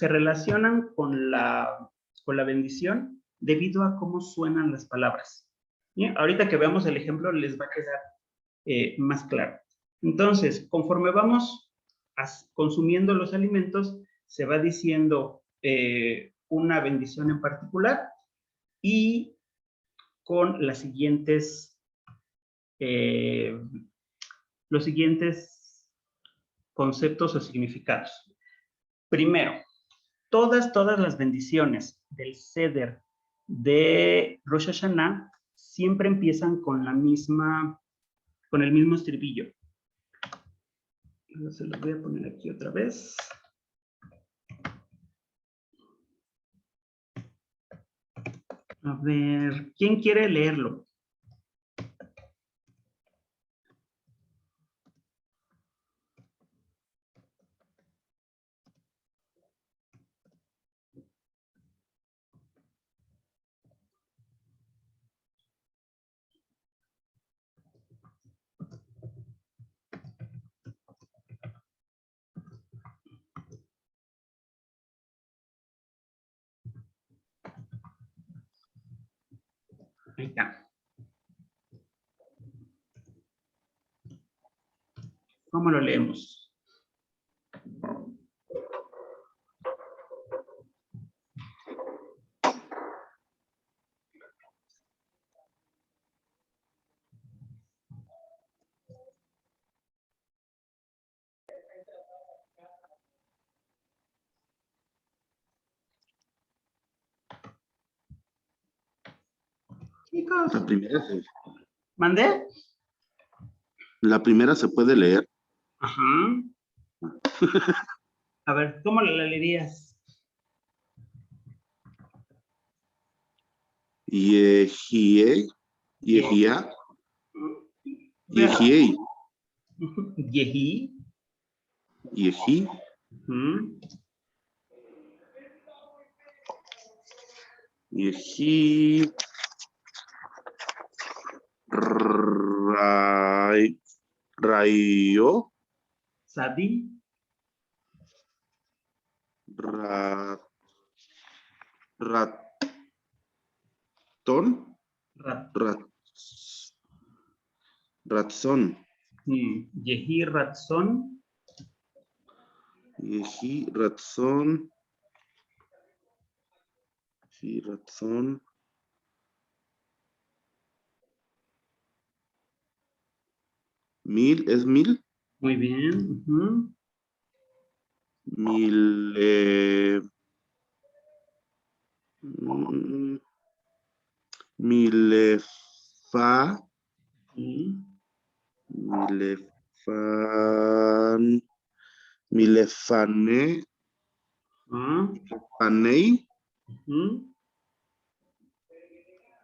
relacionan con la bendición debido a cómo suenan las palabras. ¿Bien? Ahorita que veamos el ejemplo les va a quedar más claro. Entonces, conforme vamos consumiendo los alimentos, se va diciendo una bendición en particular y con los siguientes conceptos o significados. Primero, todas las bendiciones del Seder de Rosh Hashanah siempre empiezan con el mismo estribillo. Se los voy a poner aquí otra vez. A ver, ¿quién quiere leerlo? Ahí está. ¿Cómo lo leemos? Chicos, La primera, ¿mandé? la primera se puede leer. Ajá. A ver, ¿cómo la leerías? Yehie, Yehia, Yehiei, Yehi. Yehi, Yehi, Rayo, Sadi. Ratón, Rat. Ratzón, Yehi Ratzon. Yehi, Ratzón, Yehi, Ratzón, Mil, ¿es mil? Muy bien. Milefa, Milefane, Fanei,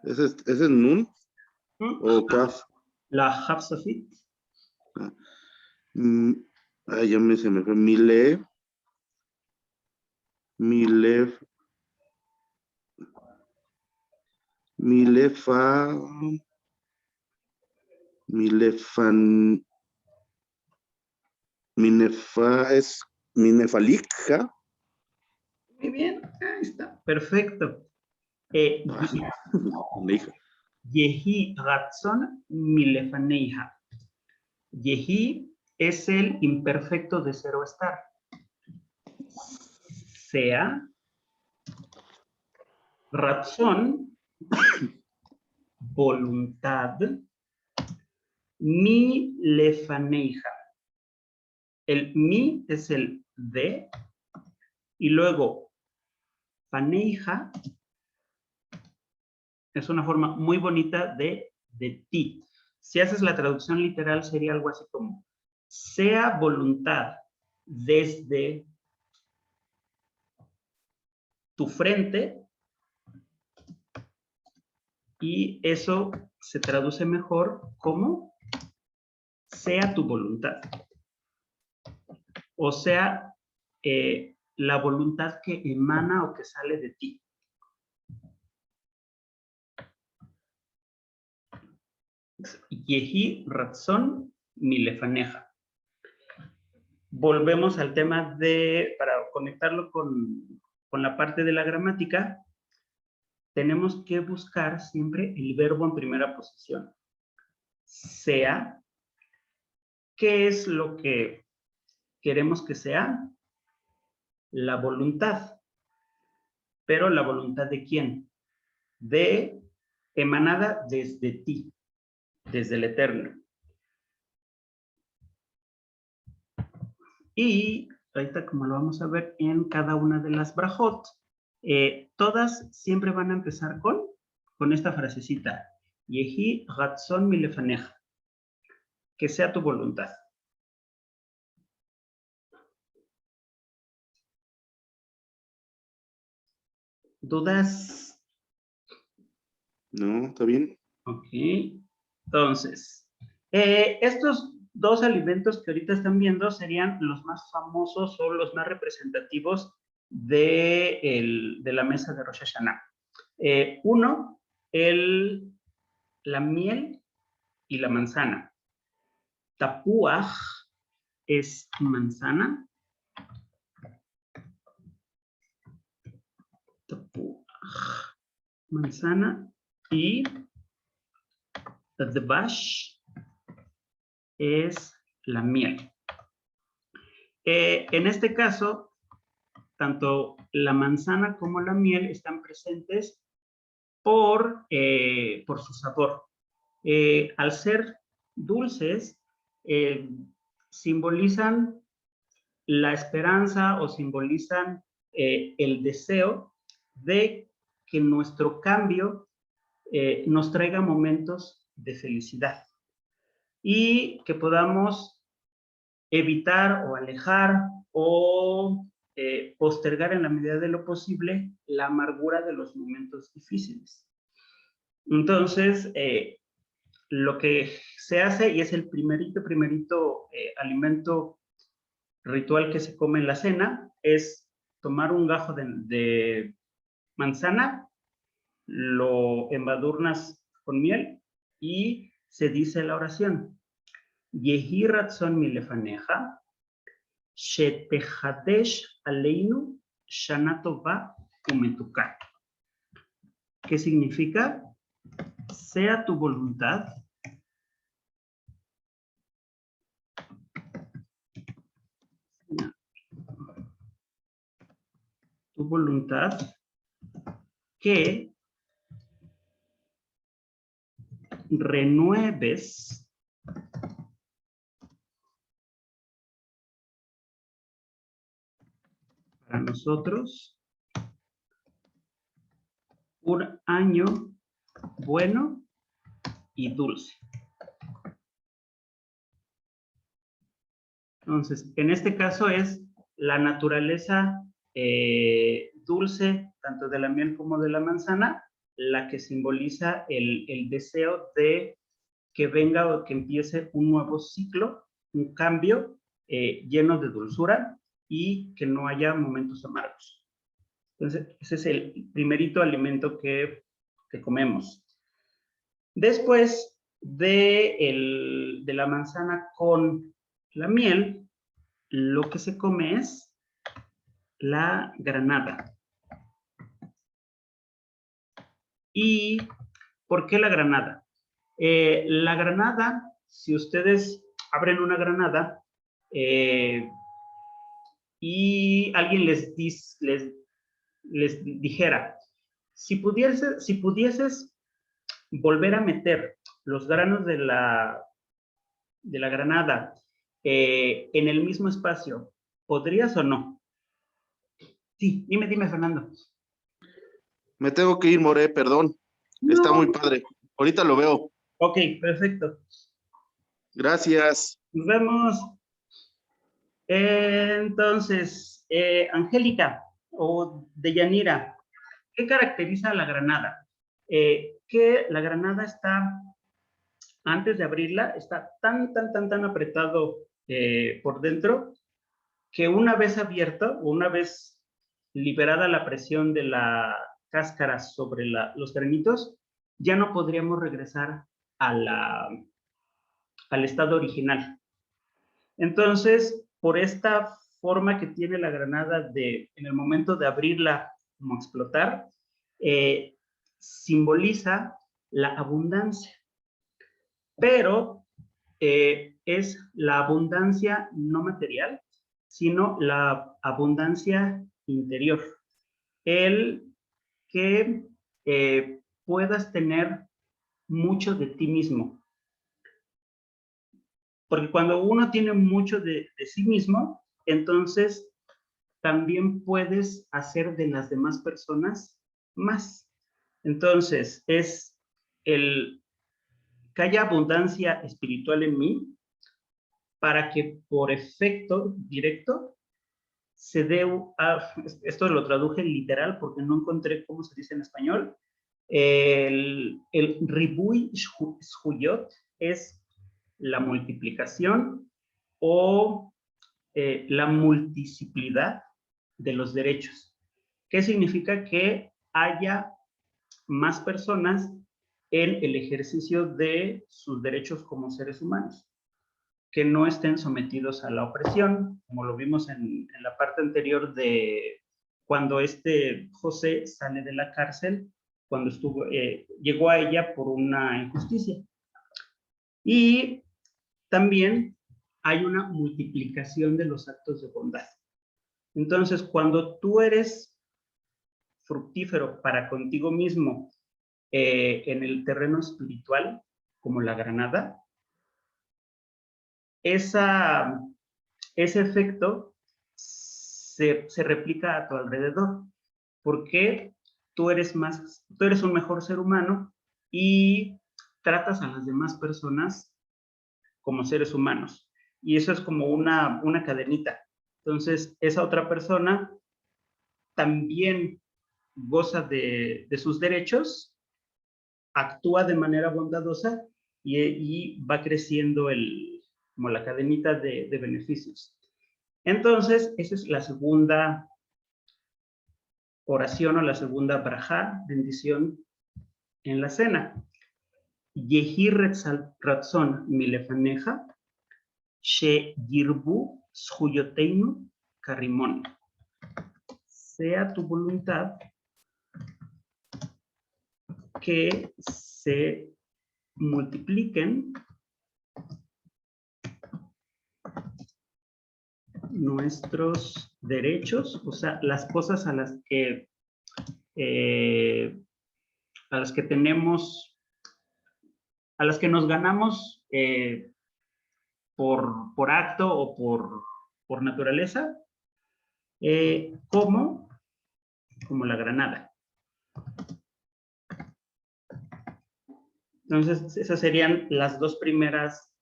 ¿ese es Nun o Kaf? La Hafsafit. Ay, se me fue. Minefalija. Muy bien, ahí está. Perfecto. Yehi Ratzon Milefaneija. Yehi es el imperfecto de ser o estar. Sea. Ratzon, voluntad. Milefaneija. El mi es el de. Y luego, faneija es una forma muy bonita de ti. Si haces la traducción literal, sería algo así como, sea voluntad desde tu frente, y eso se traduce mejor como, sea tu voluntad. O sea, la voluntad que emana o que sale de ti. Yehi Ratzon Milefaneja. Volvemos al tema para conectarlo con la parte de la gramática, tenemos que buscar siempre el verbo en primera posición. Sea, ¿qué es lo que queremos que sea? La voluntad. Pero ¿la voluntad de quién? Emanada desde ti, desde el Eterno. Y ahorita, como lo vamos a ver en cada una de las brajot, todas siempre van a empezar con esta frasecita. Yehi Ratzon Milefaneja. Que sea tu voluntad. ¿Dudas? No, está bien. Ok. Entonces, estos dos alimentos que ahorita están viendo serían los más famosos o los más representativos de la mesa de Rosh Hashanah. Uno, la miel y la manzana. Tapuaj es manzana. Tapuaj, manzana. Y Dvash es la miel. En este caso, tanto la manzana como la miel están presentes por su sabor. Al ser dulces, simbolizan la esperanza o simbolizan el deseo de que nuestro cambio nos traiga momentos de felicidad y que podamos evitar o alejar o postergar en la medida de lo posible la amargura de los momentos difíciles. Entonces, lo que se hace, y es el primerito alimento ritual que se come en la cena, es tomar un gajo de manzana, lo embadurnas con miel y se dice la oración. Yehi Ratzon Milefaneja, Shetehadesh Aleinu Shana Tova Umetuká. ¿Qué significa? Sea tu voluntad que renueves para nosotros un año bueno y dulce. Entonces, en este caso es la naturaleza dulce, tanto de la miel como de la manzana, la que simboliza el deseo de que venga o que empiece un nuevo ciclo, un cambio lleno de dulzura y que no haya momentos amargos. Entonces, ese es el primerito alimento que comemos. Después de la manzana con la miel, lo que se come es la granada. ¿Y por qué la granada? La granada, si ustedes abren una granada y alguien les dijera, si pudieses volver a meter los granos de la granada en el mismo espacio, ¿podrías o no? Sí, dime, Fernando. Me tengo que ir, More, perdón. No. Está muy padre. Ahorita lo veo. Ok, perfecto. Gracias. Nos vemos. Entonces, Angélica o Deyanira, ¿qué caracteriza a la granada? Que la granada está, antes de abrirla, está tan apretado por dentro que una vez abierto, o una vez liberada la presión de la cáscara sobre los granitos, ya no podríamos regresar al estado original. Entonces, por esta forma que tiene la granada en el momento de abrirla, como explotar, simboliza la abundancia. Pero es la abundancia no material, sino la abundancia interior. El que puedas tener mucho de ti mismo. Porque cuando uno tiene mucho de sí mismo, entonces también puedes hacer de las demás personas más. Entonces, es el que haya abundancia espiritual en mí para que por efecto directo se dé, esto lo traduje literal porque no encontré cómo se dice en español, el Ribuy Shuyot es la multiplicación o la multiplicidad de los derechos. ¿Qué significa? Que haya más personas en el ejercicio de sus derechos como seres humanos, que no estén sometidos a la opresión, como lo vimos en la parte anterior de cuando José sale de la cárcel, cuando llegó a ella por una injusticia. Y también hay una multiplicación de los actos de bondad. Entonces, cuando tú eres fructífero para contigo mismo en el terreno espiritual, como la granada, ese efecto se replica a tu alrededor, porque tú eres un mejor ser humano y tratas a las demás personas como seres humanos. Y eso es como una cadenita. Entonces, esa otra persona también goza de sus derechos, actúa de manera bondadosa y va creciendo como la cadenita de beneficios. Entonces, esa es la segunda oración o la segunda brajá, bendición en la cena. Yehi ratzon milefaneja, she yirbu shuyoteinu karimon. Sea tu voluntad que se multipliquen nuestros derechos, o sea, las cosas a las que tenemos, a las que nos ganamos por acto o por naturaleza, como la granada. Entonces, esas serían las dos primeras,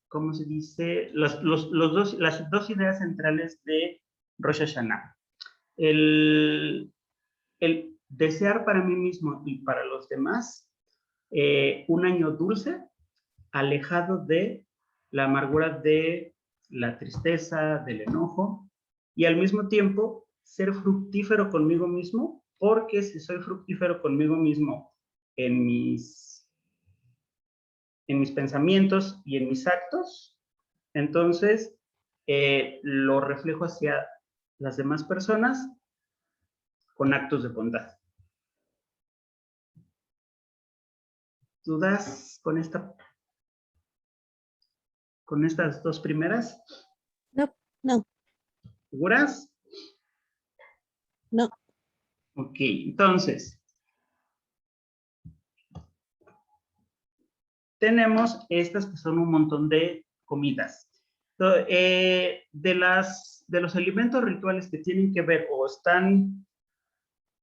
¿cómo se dice? Las dos ideas centrales de Rosh Hashanah. El desear para mí mismo y para los demás un año dulce, alejado de la amargura de la tristeza, del enojo, y al mismo tiempo ser fructífero conmigo mismo, porque si soy fructífero conmigo mismo en mis pensamientos y en mis actos, entonces lo reflejo hacia las demás personas con actos de bondad. ¿Dudas con estas dos primeras? No. ¿Seguras? No. Ok, entonces tenemos estas que son un montón de comidas. De los alimentos rituales que tienen que ver o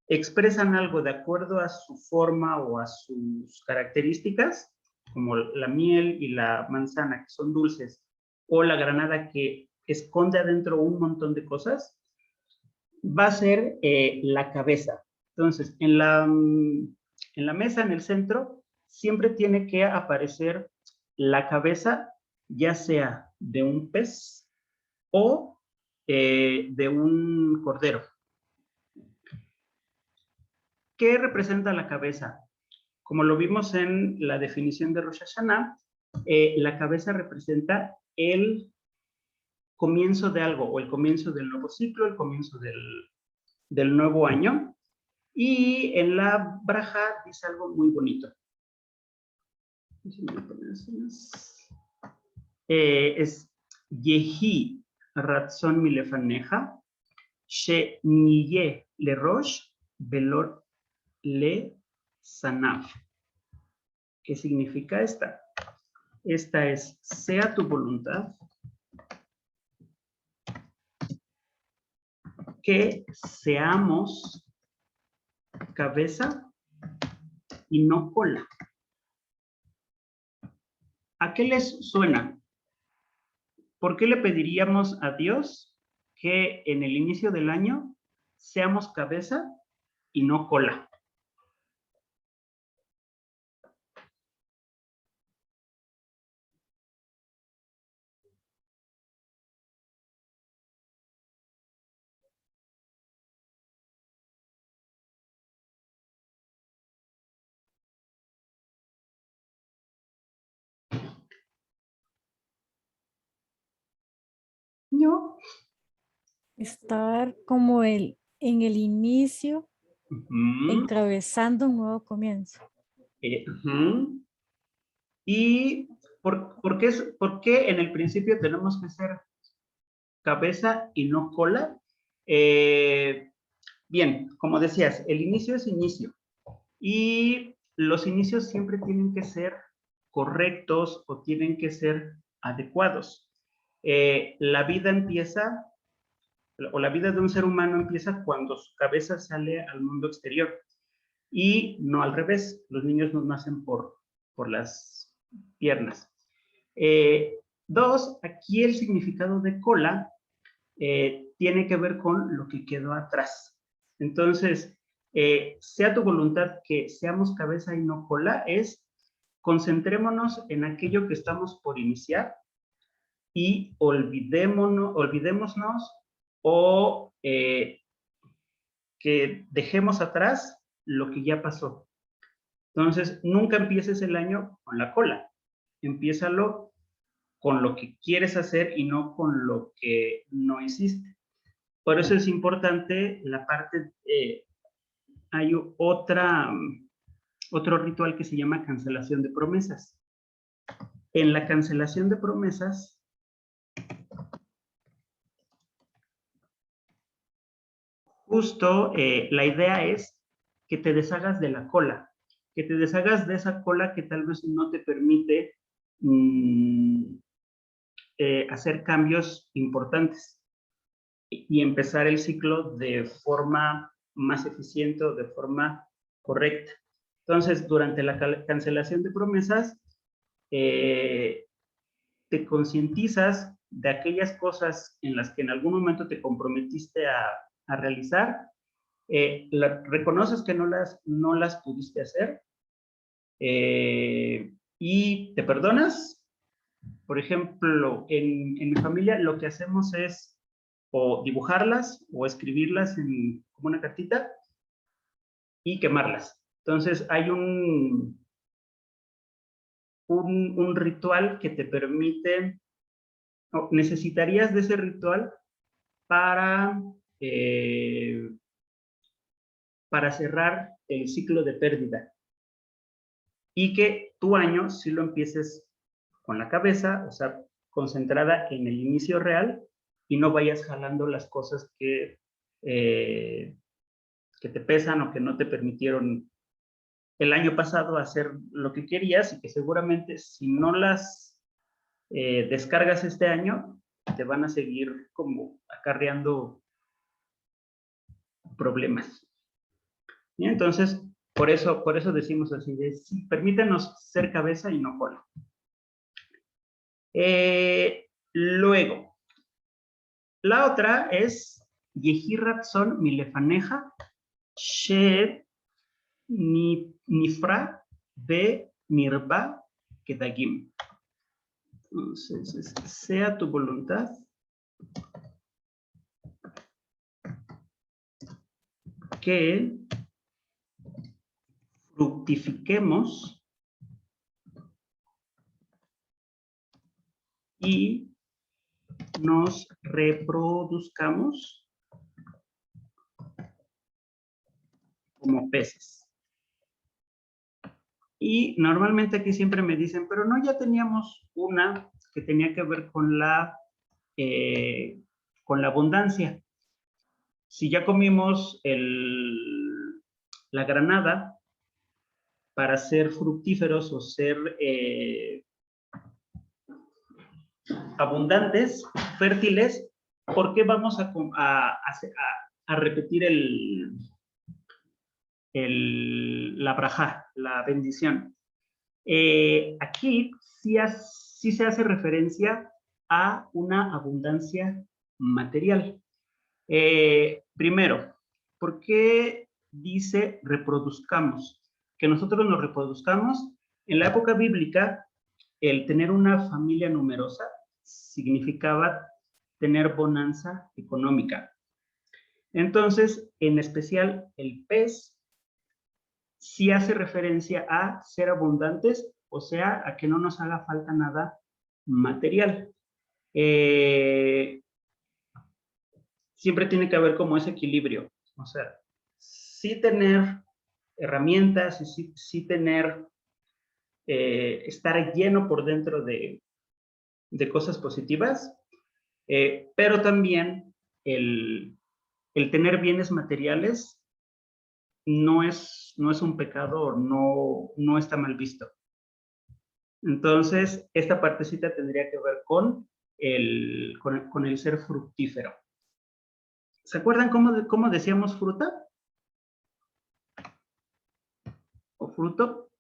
expresan algo de acuerdo a su forma o a sus características, como la miel y la manzana, que son dulces, o la granada, que esconde adentro un montón de cosas, va a ser la cabeza. Entonces, en la mesa, en el centro, siempre tiene que aparecer la cabeza, ya sea de un pez o de un cordero. ¿Qué representa la cabeza? como lo vimos en la definición de Rosh Hashanah, la cabeza representa el comienzo de algo, o el comienzo del nuevo ciclo, el comienzo del nuevo año. Y en la braja dice algo muy bonito. Es Yehi Ratzon Milefaneja, She Niye Le Rosh, Velor Le Sanav. ¿Qué significa esta? Esta es, sea tu voluntad que seamos cabeza y no cola. ¿A qué les suena? ¿Por qué le pediríamos a Dios que en el inicio del año seamos cabeza y no cola? No. Estar como en el inicio, encabezando un nuevo comienzo. ¿Y por qué en el principio tenemos que ser cabeza y no cola? Bien, como decías, el inicio es inicio. Y los inicios siempre tienen que ser correctos o tienen que ser adecuados. La vida empieza, o la vida de un ser humano empieza cuando su cabeza sale al mundo exterior. Y no al revés, los niños no nacen por las piernas. Dos, aquí el significado de cola tiene que ver con lo que quedó atrás. Entonces, sea tu voluntad que seamos cabeza y no cola, es concentrémonos en aquello que estamos por iniciar y olvidémonos o que dejemos atrás lo que ya pasó. Entonces, nunca empieces el año con la cola. Empiézalo con lo que quieres hacer y no con lo que no hiciste. Por eso es importante la parte, hay otro ritual que se llama cancelación de promesas. En la cancelación de promesas, justo la idea es que te deshagas de la cola, que te deshagas de esa cola que tal vez no te permite hacer cambios importantes y empezar el ciclo de forma más eficiente o de forma correcta. Entonces, durante la cancelación de promesas, te concientizas de aquellas cosas en las que en algún momento te comprometiste a realizar, reconoces que no las pudiste hacer y te perdonas. Por ejemplo, en mi familia lo que hacemos es o dibujarlas o escribirlas como una cartita y quemarlas. Entonces hay un ritual que te permite, necesitarías de ese ritual para cerrar el ciclo de pérdida y que tu año si lo empieces con la cabeza, o sea, concentrada en el inicio real y no vayas jalando las cosas que te pesan o que no te permitieron el año pasado hacer lo que querías y que seguramente si no las descargas este año, te van a seguir como acarreando problemas. ¿Y? Entonces, por eso decimos así, de, sí, permítanos ser cabeza y no cola. Luego, la otra es Yehi Ratzon Milefaneja She Nifra Be Mirba Kedagim. Entonces, sea tu voluntad que fructifiquemos y nos reproduzcamos como peces. Y normalmente aquí siempre me dicen, pero no, ya teníamos una que tenía que ver con la abundancia. Si ya comimos la granada, para ser fructíferos o ser abundantes, fértiles, ¿por qué vamos a repetir la brajá, la bendición? Aquí sí se hace referencia a una abundancia material. Primero, ¿por qué dice reproduzcamos? Que nosotros nos reproduzcamos. En la época bíblica, el tener una familia numerosa significaba tener bonanza económica. Entonces, en especial, el pez sí hace referencia a ser abundantes, o sea, a que no nos haga falta nada material. Siempre tiene que haber como ese equilibrio, o sea, sí tener herramientas y sí tener, estar lleno por dentro de cosas positivas, pero también el tener bienes materiales no es un pecado, no está mal visto. Entonces, esta partecita tendría que ver con el ser fructífero. ¿Se acuerdan cómo decíamos fruta? ¿O fruto?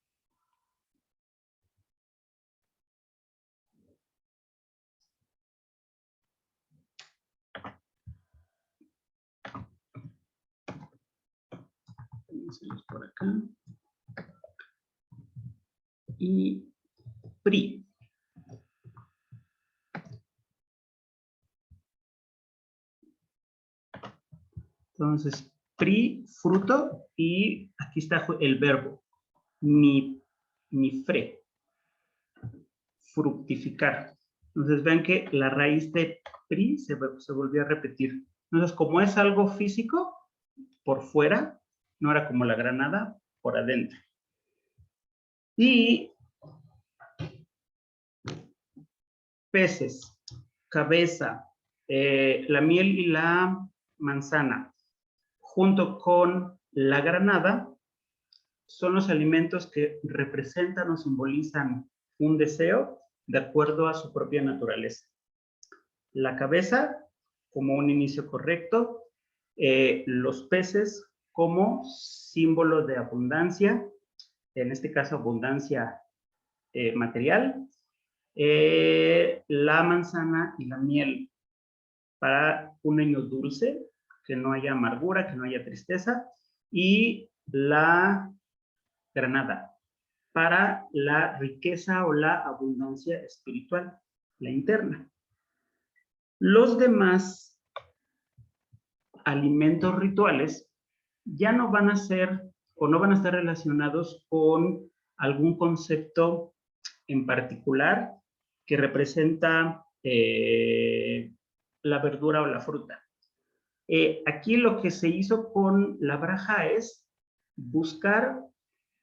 Vamos por acá. Y PRI. Entonces, PRI, fruto, y aquí está el verbo, ni fre, fructificar. Entonces, vean que la raíz de PRI se volvió a repetir. Entonces, como es algo físico, por fuera, no era como la granada, por adentro. Y peces, cabeza, la miel y la manzana, junto con la granada, son los alimentos que representan o simbolizan un deseo de acuerdo a su propia naturaleza. La cabeza como un inicio correcto, los peces como símbolo de abundancia, en este caso abundancia material, la manzana y la miel para un niño dulce, que no haya amargura, que no haya tristeza, y la granada para la riqueza o la abundancia espiritual, la interna. Los demás alimentos rituales ya no van a ser o no van a estar relacionados con algún concepto en particular que representa la verdura o la fruta. Aquí lo que se hizo con la braja es buscar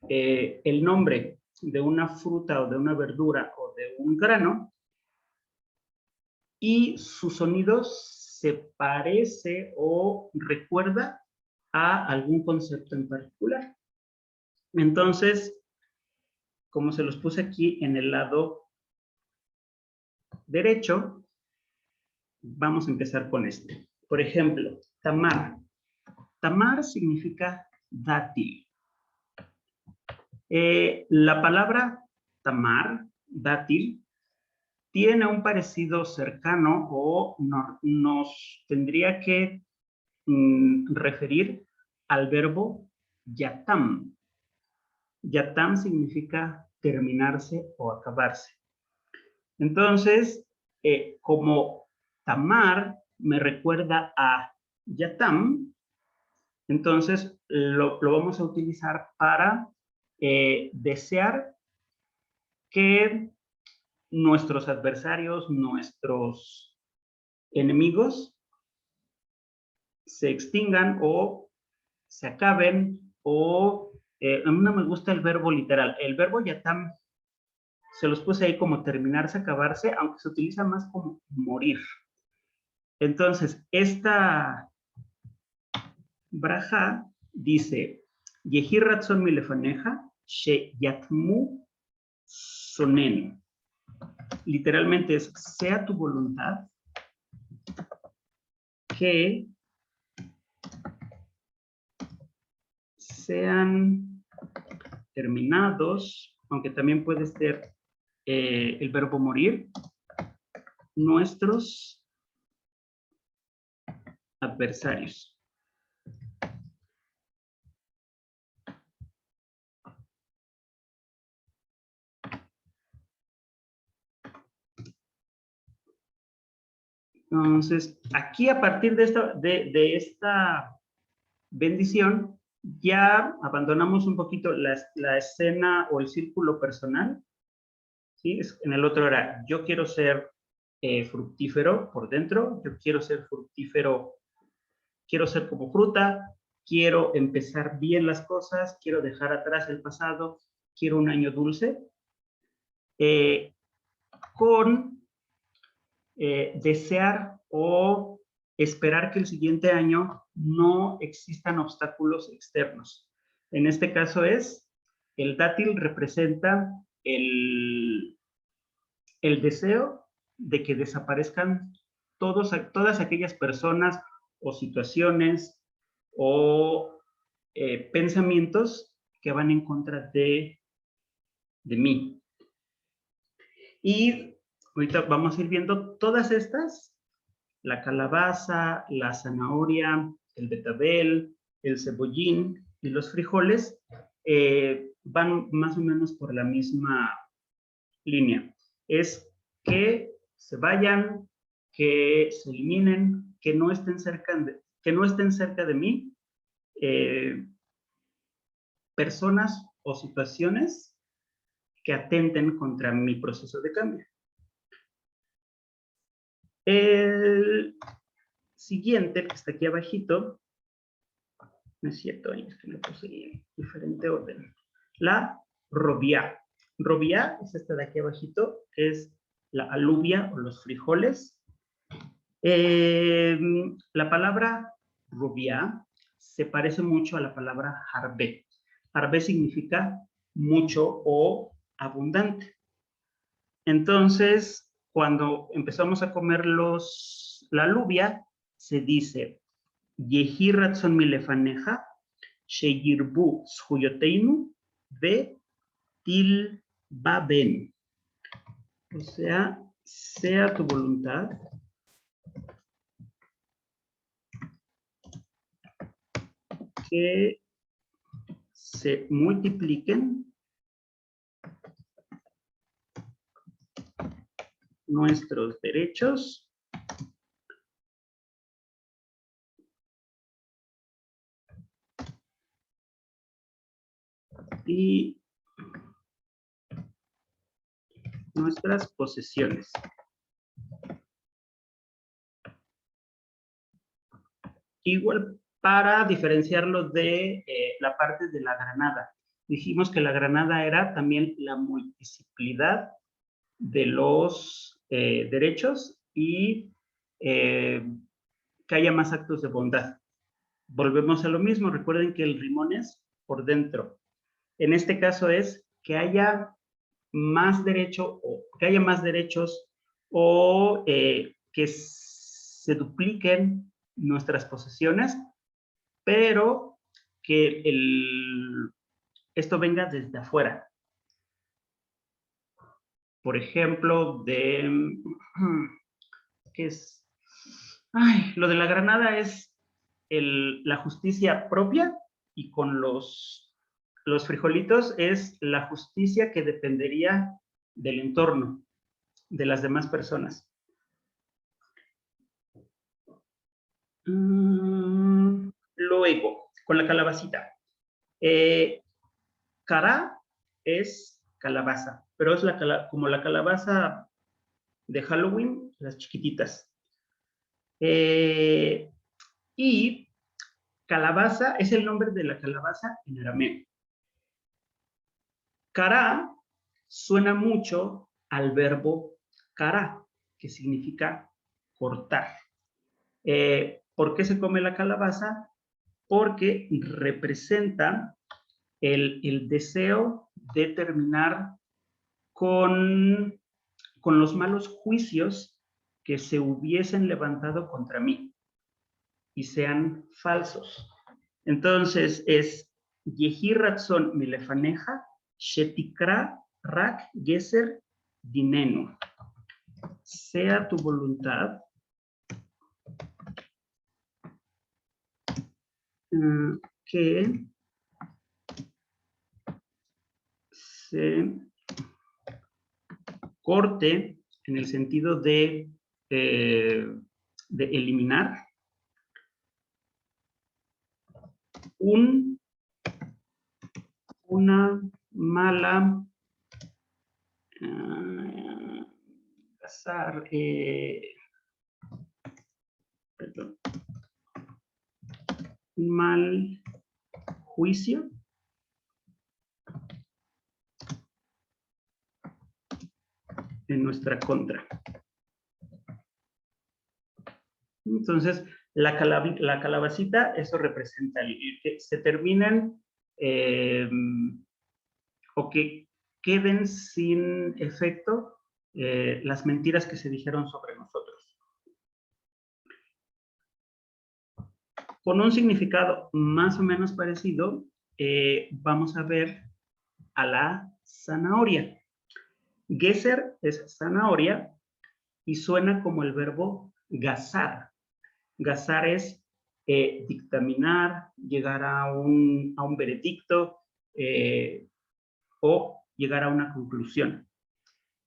el nombre de una fruta o de una verdura o de un grano y su sonido se parece o recuerda a algún concepto en particular. Entonces, como se los puse aquí en el lado derecho, vamos a empezar con este. Por ejemplo, tamar. Tamar significa dátil. La palabra tamar, dátil, tiene un parecido cercano o nos tendría que referir al verbo yatam. Yatam significa terminarse o acabarse. Entonces, como tamar me recuerda a yatam, entonces lo vamos a utilizar para desear que nuestros adversarios, nuestros enemigos se extingan o se acaben o a mí no me gusta el verbo literal. El verbo yatam se los puse ahí como terminarse, acabarse, aunque se utiliza más como morir. Entonces, esta braja dice, Yehi ratzon milefaneja, she yatmu sonen. Literalmente es, sea tu voluntad que sean terminados, aunque también puede ser el verbo morir, nuestros adversarios. Entonces, aquí a partir de esta bendición, ya abandonamos un poquito la escena o el círculo personal. ¿Sí? En el otro era, yo quiero ser fructífero por dentro, yo quiero ser fructífero, quiero ser como fruta, quiero empezar bien las cosas, quiero dejar atrás el pasado, quiero un año dulce, con desear o esperar que el siguiente año no existan obstáculos externos. En este caso es, el dátil representa el deseo de que desaparezcan todas aquellas personas o situaciones o pensamientos que van en contra de mí. Y ahorita vamos a ir viendo todas estas, la calabaza, la zanahoria, el betabel, el cebollín y los frijoles, van más o menos por la misma línea. Es que se vayan, que se eliminen, que no estén cerca de mí, personas o situaciones que atenten contra mi proceso de cambio. El siguiente, que está aquí abajito, no es cierto, es que le puse en diferente orden. La robia. Robia es esta de aquí abajito, que es la alubia o los frijoles. La palabra robia se parece mucho a la palabra harbe. Harbe significa mucho o abundante. Entonces, cuando empezamos a comer la alubia, se dice, Yehi ratzon milefaneja, sheyirbu zhuyoteinu, ve tilbaben. O sea, sea tu voluntad que se multipliquen nuestros derechos y nuestras posesiones. Igual para diferenciarlo de la parte de la granada. Dijimos que la granada era también la multiplicidad de los derechos y que haya más actos de bondad. Volvemos a lo mismo, recuerden que el rimón es por dentro. En este caso es que haya más derecho o que haya más derechos o que se dupliquen nuestras posesiones, pero que esto venga desde afuera. Por ejemplo, ¿qué es? Ay, lo de la granada es la justicia propia y con los frijolitos es la justicia que dependería del entorno, de las demás personas. Luego, con la calabacita. Cara es calabaza, pero es como la calabaza de Halloween, las chiquititas. Y calabaza es el nombre de la calabaza en arameo. Cara suena mucho al verbo cara, que significa cortar. ¿Por qué se come la calabaza? Porque representa el deseo de terminar con los malos juicios que se hubiesen levantado contra mí y sean falsos. Entonces es Yehi Ratzon Milefaneja, Shetikra Rak Geser Dinenu. Sea tu voluntad que se corte en el sentido de eliminar una mala perdón, un mal juicio en nuestra contra. Entonces, la calabacita, eso representa que se terminan o que queden sin efecto las mentiras que se dijeron sobre nosotros. Con un significado más o menos parecido, vamos a ver a la zanahoria. Geser es zanahoria y suena como el verbo gazar. Gazar es dictaminar, llegar a un veredicto o llegar a una conclusión.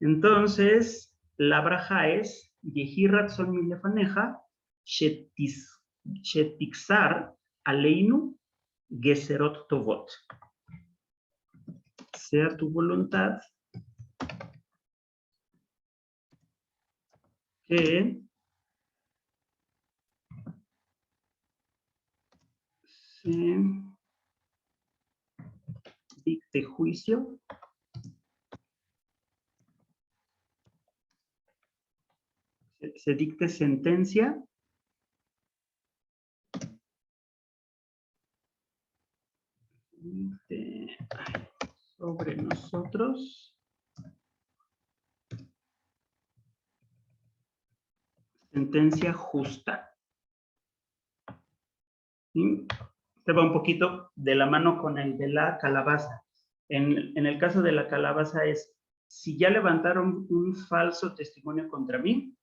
Entonces, la braja es Yehi Ratzon Milefaneja, Shetixar Aleinu Geserot Tovot. Sea tu voluntad que se dicte juicio se dicte sentencia sobre nosotros sentencia justa. ¿Sí? Este va un poquito de la mano con el de la calabaza. En el caso de la calabaza es, si ya levantaron un falso testimonio contra mí,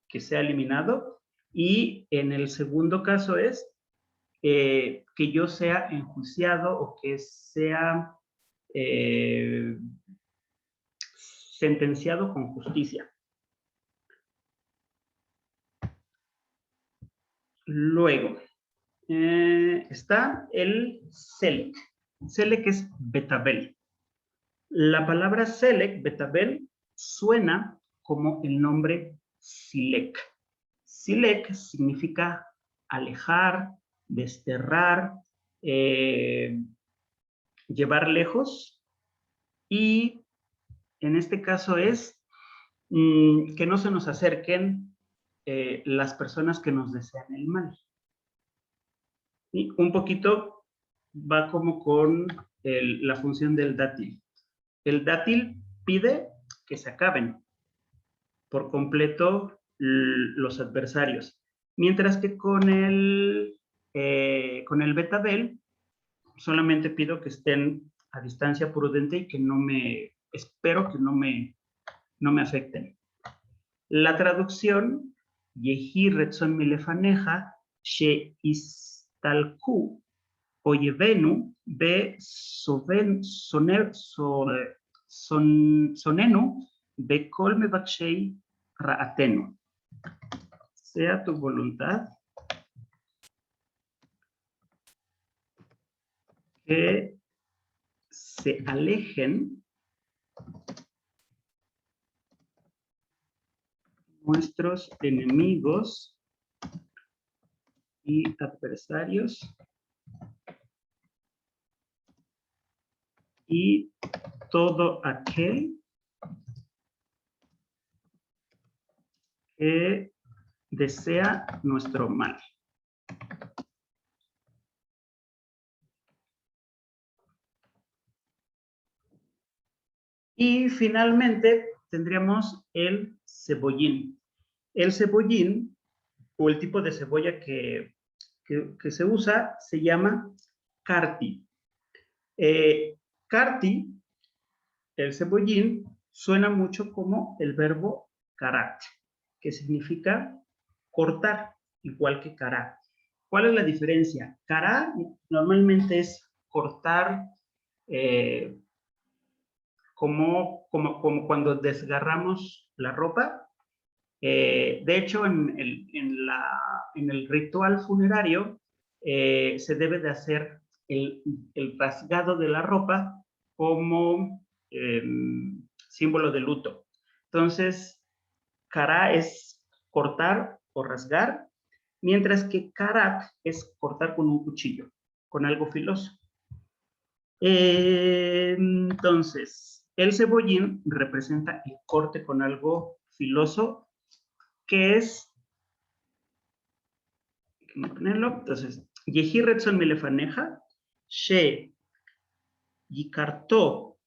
que sea eliminado, y en el segundo caso es que yo sea enjuiciado o que sea sentenciado con justicia. Luego, está el Selek. Selek es Betabel. La palabra Selek, Betabel, suena como el nombre Silek. Silek significa alejar, desterrar, llevar lejos, y en este caso es que no se nos acerquen las personas que nos desean el mal. Y un poquito va como con la función del dátil. El dátil pide que se acaben por completo los adversarios, mientras que con el betabel solamente pido que estén a distancia prudente y que espero que no me afecten. La traducción, Yehi Retzon Milefaneja, She Istalku, Oyevenu, Be Sonenu, Be Kol Mebakshei Raatenu. Sea tu voluntad que se alejen nuestros enemigos y adversarios y todo aquel que desea nuestro mal. Y finalmente tendríamos el cebollín. El cebollín, o el tipo de cebolla que se usa, se llama carti. Carti, el cebollín, suena mucho como el verbo karat, que significa cortar, igual que kará. ¿Cuál es la diferencia? Kará normalmente es cortar como cuando desgarramos la ropa. De hecho, en el ritual funerario se debe de hacer el rasgado de la ropa como símbolo de luto. Entonces, kará es cortar o rasgar, mientras que karat es cortar con un cuchillo, con algo filoso. Entonces, el cebollín representa el corte con algo filoso, que es, déjenme ponerlo, entonces, Yehi Retson Milefaneja, She Yikarto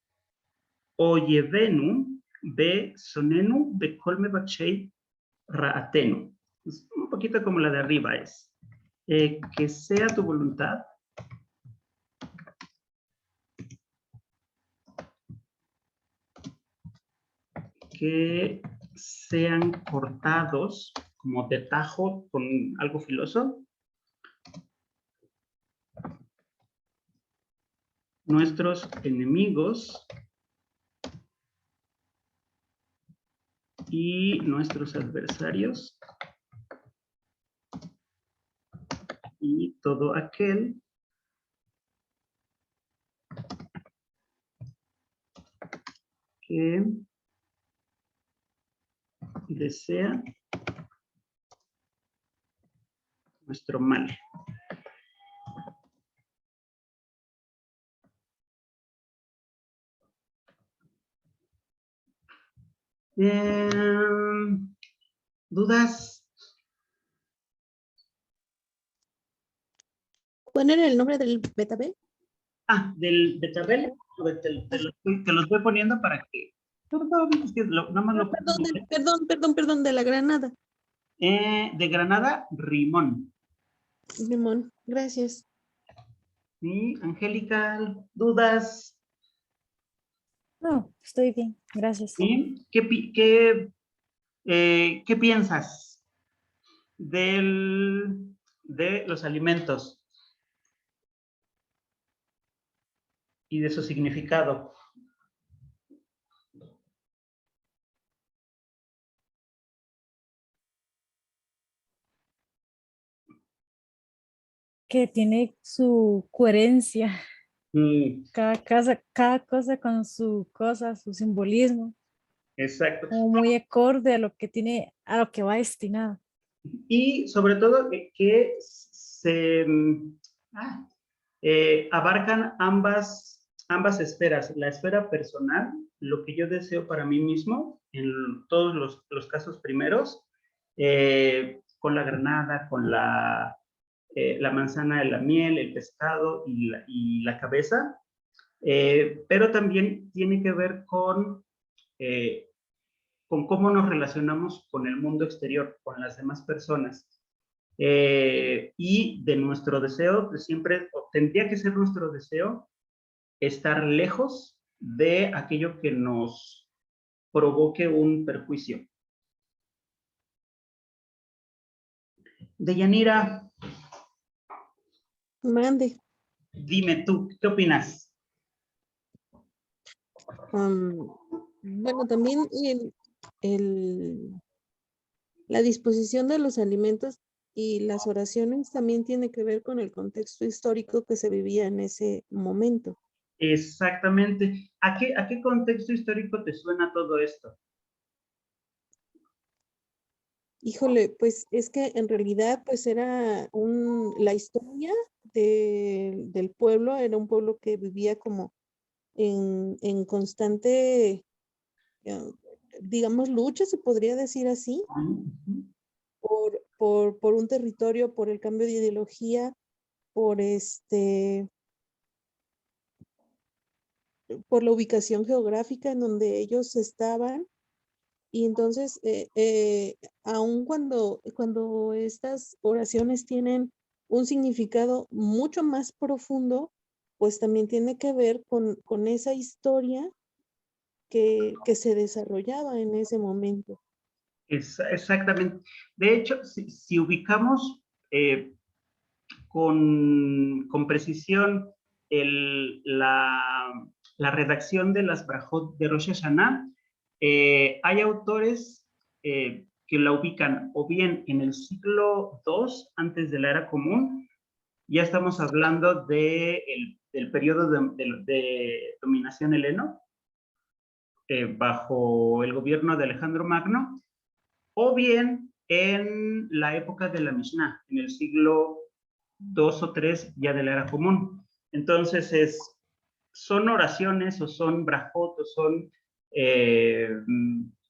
Oyevenu, Be Sonenu, Be Kolme Bachei Raatenu. Es un poquito como la de arriba es. Que sea tu voluntad que sean cortados como de tajo con algo filoso nuestros enemigos y nuestros adversarios y todo aquel que desea nuestro mal. ¿Dudas? ¿Cuál era el nombre del betabel? Del betabel. Te los voy poniendo para que... Es que nada más lo Perdón, de la granada. de Granada, Rimón. Limón, gracias. ¿Sí? Angélica, ¿dudas? No, estoy bien, gracias. ¿Sí? ¿Qué piensas de los alimentos y de su significado? Que tiene su coherencia, Mm, cada cosa con su cosa, su simbolismo, exacto. como muy acorde a lo que tiene, a lo que va destinado. Y sobre todo que se abarcan ambas esferas, la esfera personal, lo que yo deseo para mí mismo, en todos los casos primeros, con la granada, con la manzana de la miel, el pescado y la cabeza, pero también tiene que ver con cómo nos relacionamos con el mundo exterior, con las demás personas. Y de nuestro deseo, pues siempre tendría que ser nuestro deseo estar lejos de aquello que nos provoque un perjuicio. Deyanira, Mande. dime tú, ¿qué opinas? Bueno, también la disposición de los alimentos y las oraciones también tiene que ver con el contexto histórico que se vivía en ese momento. Exactamente. ¿A qué contexto histórico te suena todo esto? Híjole, pues es que en realidad pues era la historia del pueblo, era un pueblo que vivía como en constante, eh, digamos, lucha, se podría decir así, Ujú. por un territorio, por el cambio de ideología, por por la ubicación geográfica en donde ellos estaban. Y entonces, aun cuando estas oraciones tienen un significado mucho más profundo, pues también tiene que ver con esa historia que se desarrollaba en ese momento. Exactamente. De hecho, si ubicamos con precisión la redacción de las Brajot de Rosh Hashanah, hay autores que la ubican o bien en el siglo II antes de la era común, ya estamos hablando del periodo de dominación heleno, bajo el gobierno de Alejandro Magno, o bien en la época de la Mishnah, en el siglo II o III ya de la era común. Entonces, son oraciones o son brajot o son eh,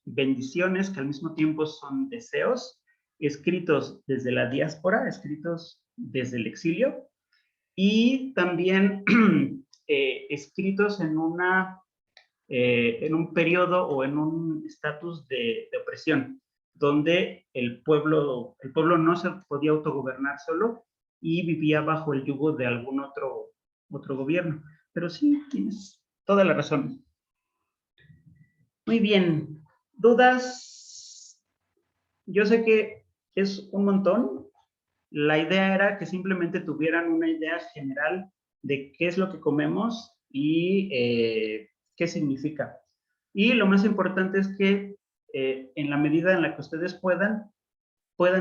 bendiciones que al mismo tiempo son deseos, escritos desde la diáspora, escritos desde el exilio, y también escritos en un periodo o en un estatus de opresión, donde el pueblo no se podía autogobernar solo y vivía bajo el yugo de algún otro gobierno. Pero sí, tienes toda la razón. Muy bien. ¿Dudas? Yo sé que es un montón. La idea era que simplemente tuvieran una idea general de qué es lo que comemos y qué significa. Y lo más importante es que en la medida en la que ustedes puedan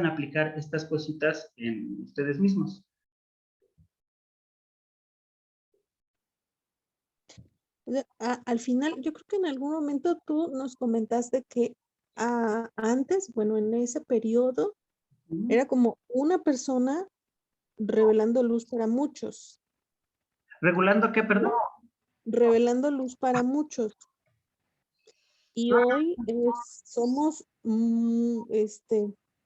aplicar estas cositas en ustedes mismos. Al final, yo creo que en algún momento tú nos comentaste que antes, bueno, en ese periodo, era como una persona revelando luz para muchos, ¿Regulando qué, perdón? revelando luz para muchos. Y hoy somos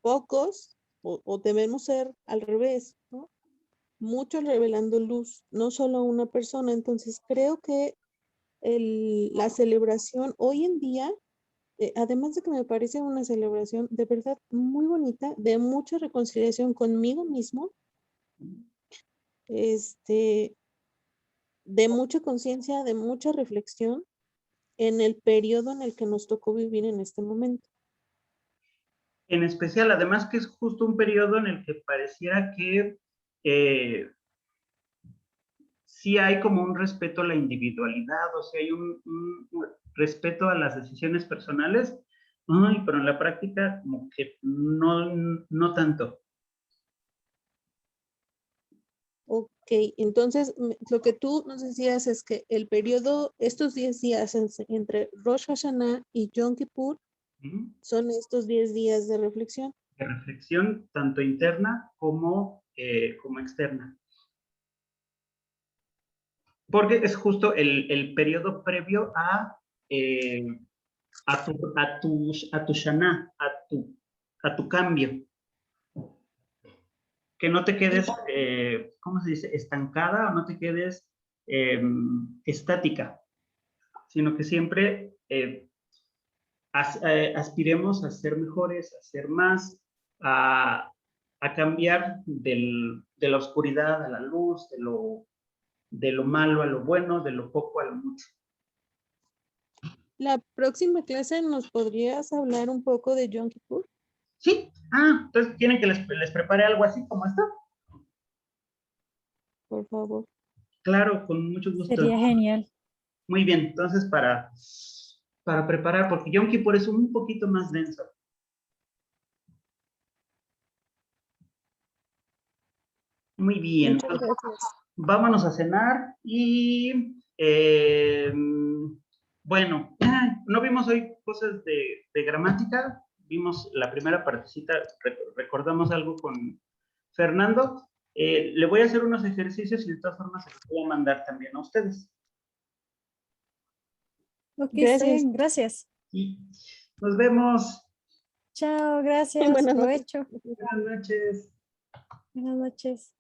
pocos o debemos ser al revés, ¿no? Muchos revelando luz, no solo una persona. Entonces creo que la celebración hoy en día, además de que me parece una celebración de verdad muy bonita, de mucha reconciliación conmigo mismo, de mucha conciencia, de mucha reflexión en el periodo en el que nos tocó vivir en este momento. En especial, además que es justo un periodo en el que pareciera que sí hay como un respeto a la individualidad, o sea, hay un respeto a las decisiones personales, pero en la práctica como que no tanto. Ok, entonces lo que tú nos decías es que el periodo, estos 10 días entre Rosh Hashanah y Yom Kippur, son estos 10 días de reflexión. De reflexión tanto interna como externa. Porque es justo el periodo previo a tu Shana, a tu cambio. Que no te quedes, ¿cómo se dice? Estancada o no te quedes estática, sino que siempre aspiremos a ser mejores, a ser más, a cambiar de la oscuridad a la luz, de lo malo a lo bueno, de lo poco a lo mucho. La próxima clase nos podrías hablar un poco de Yom Kippur. Sí, entonces quieren que les prepare algo así como esto. Por favor. Claro, con mucho gusto. Sería genial. Muy bien, entonces para preparar, porque Yom Kippur es un poquito más denso. Muy bien, Muchas gracias. vámonos a cenar y Bueno, no vimos hoy cosas de gramática, vimos la primera partecita, recordamos algo con Fernando. Le voy a hacer unos ejercicios y de todas formas se los voy a mandar también a ustedes. Ok, está Gracias. bien, gracias. Y nos vemos. Chao, gracias. Buenas noches. Provecho. Buenas noches. Buenas noches.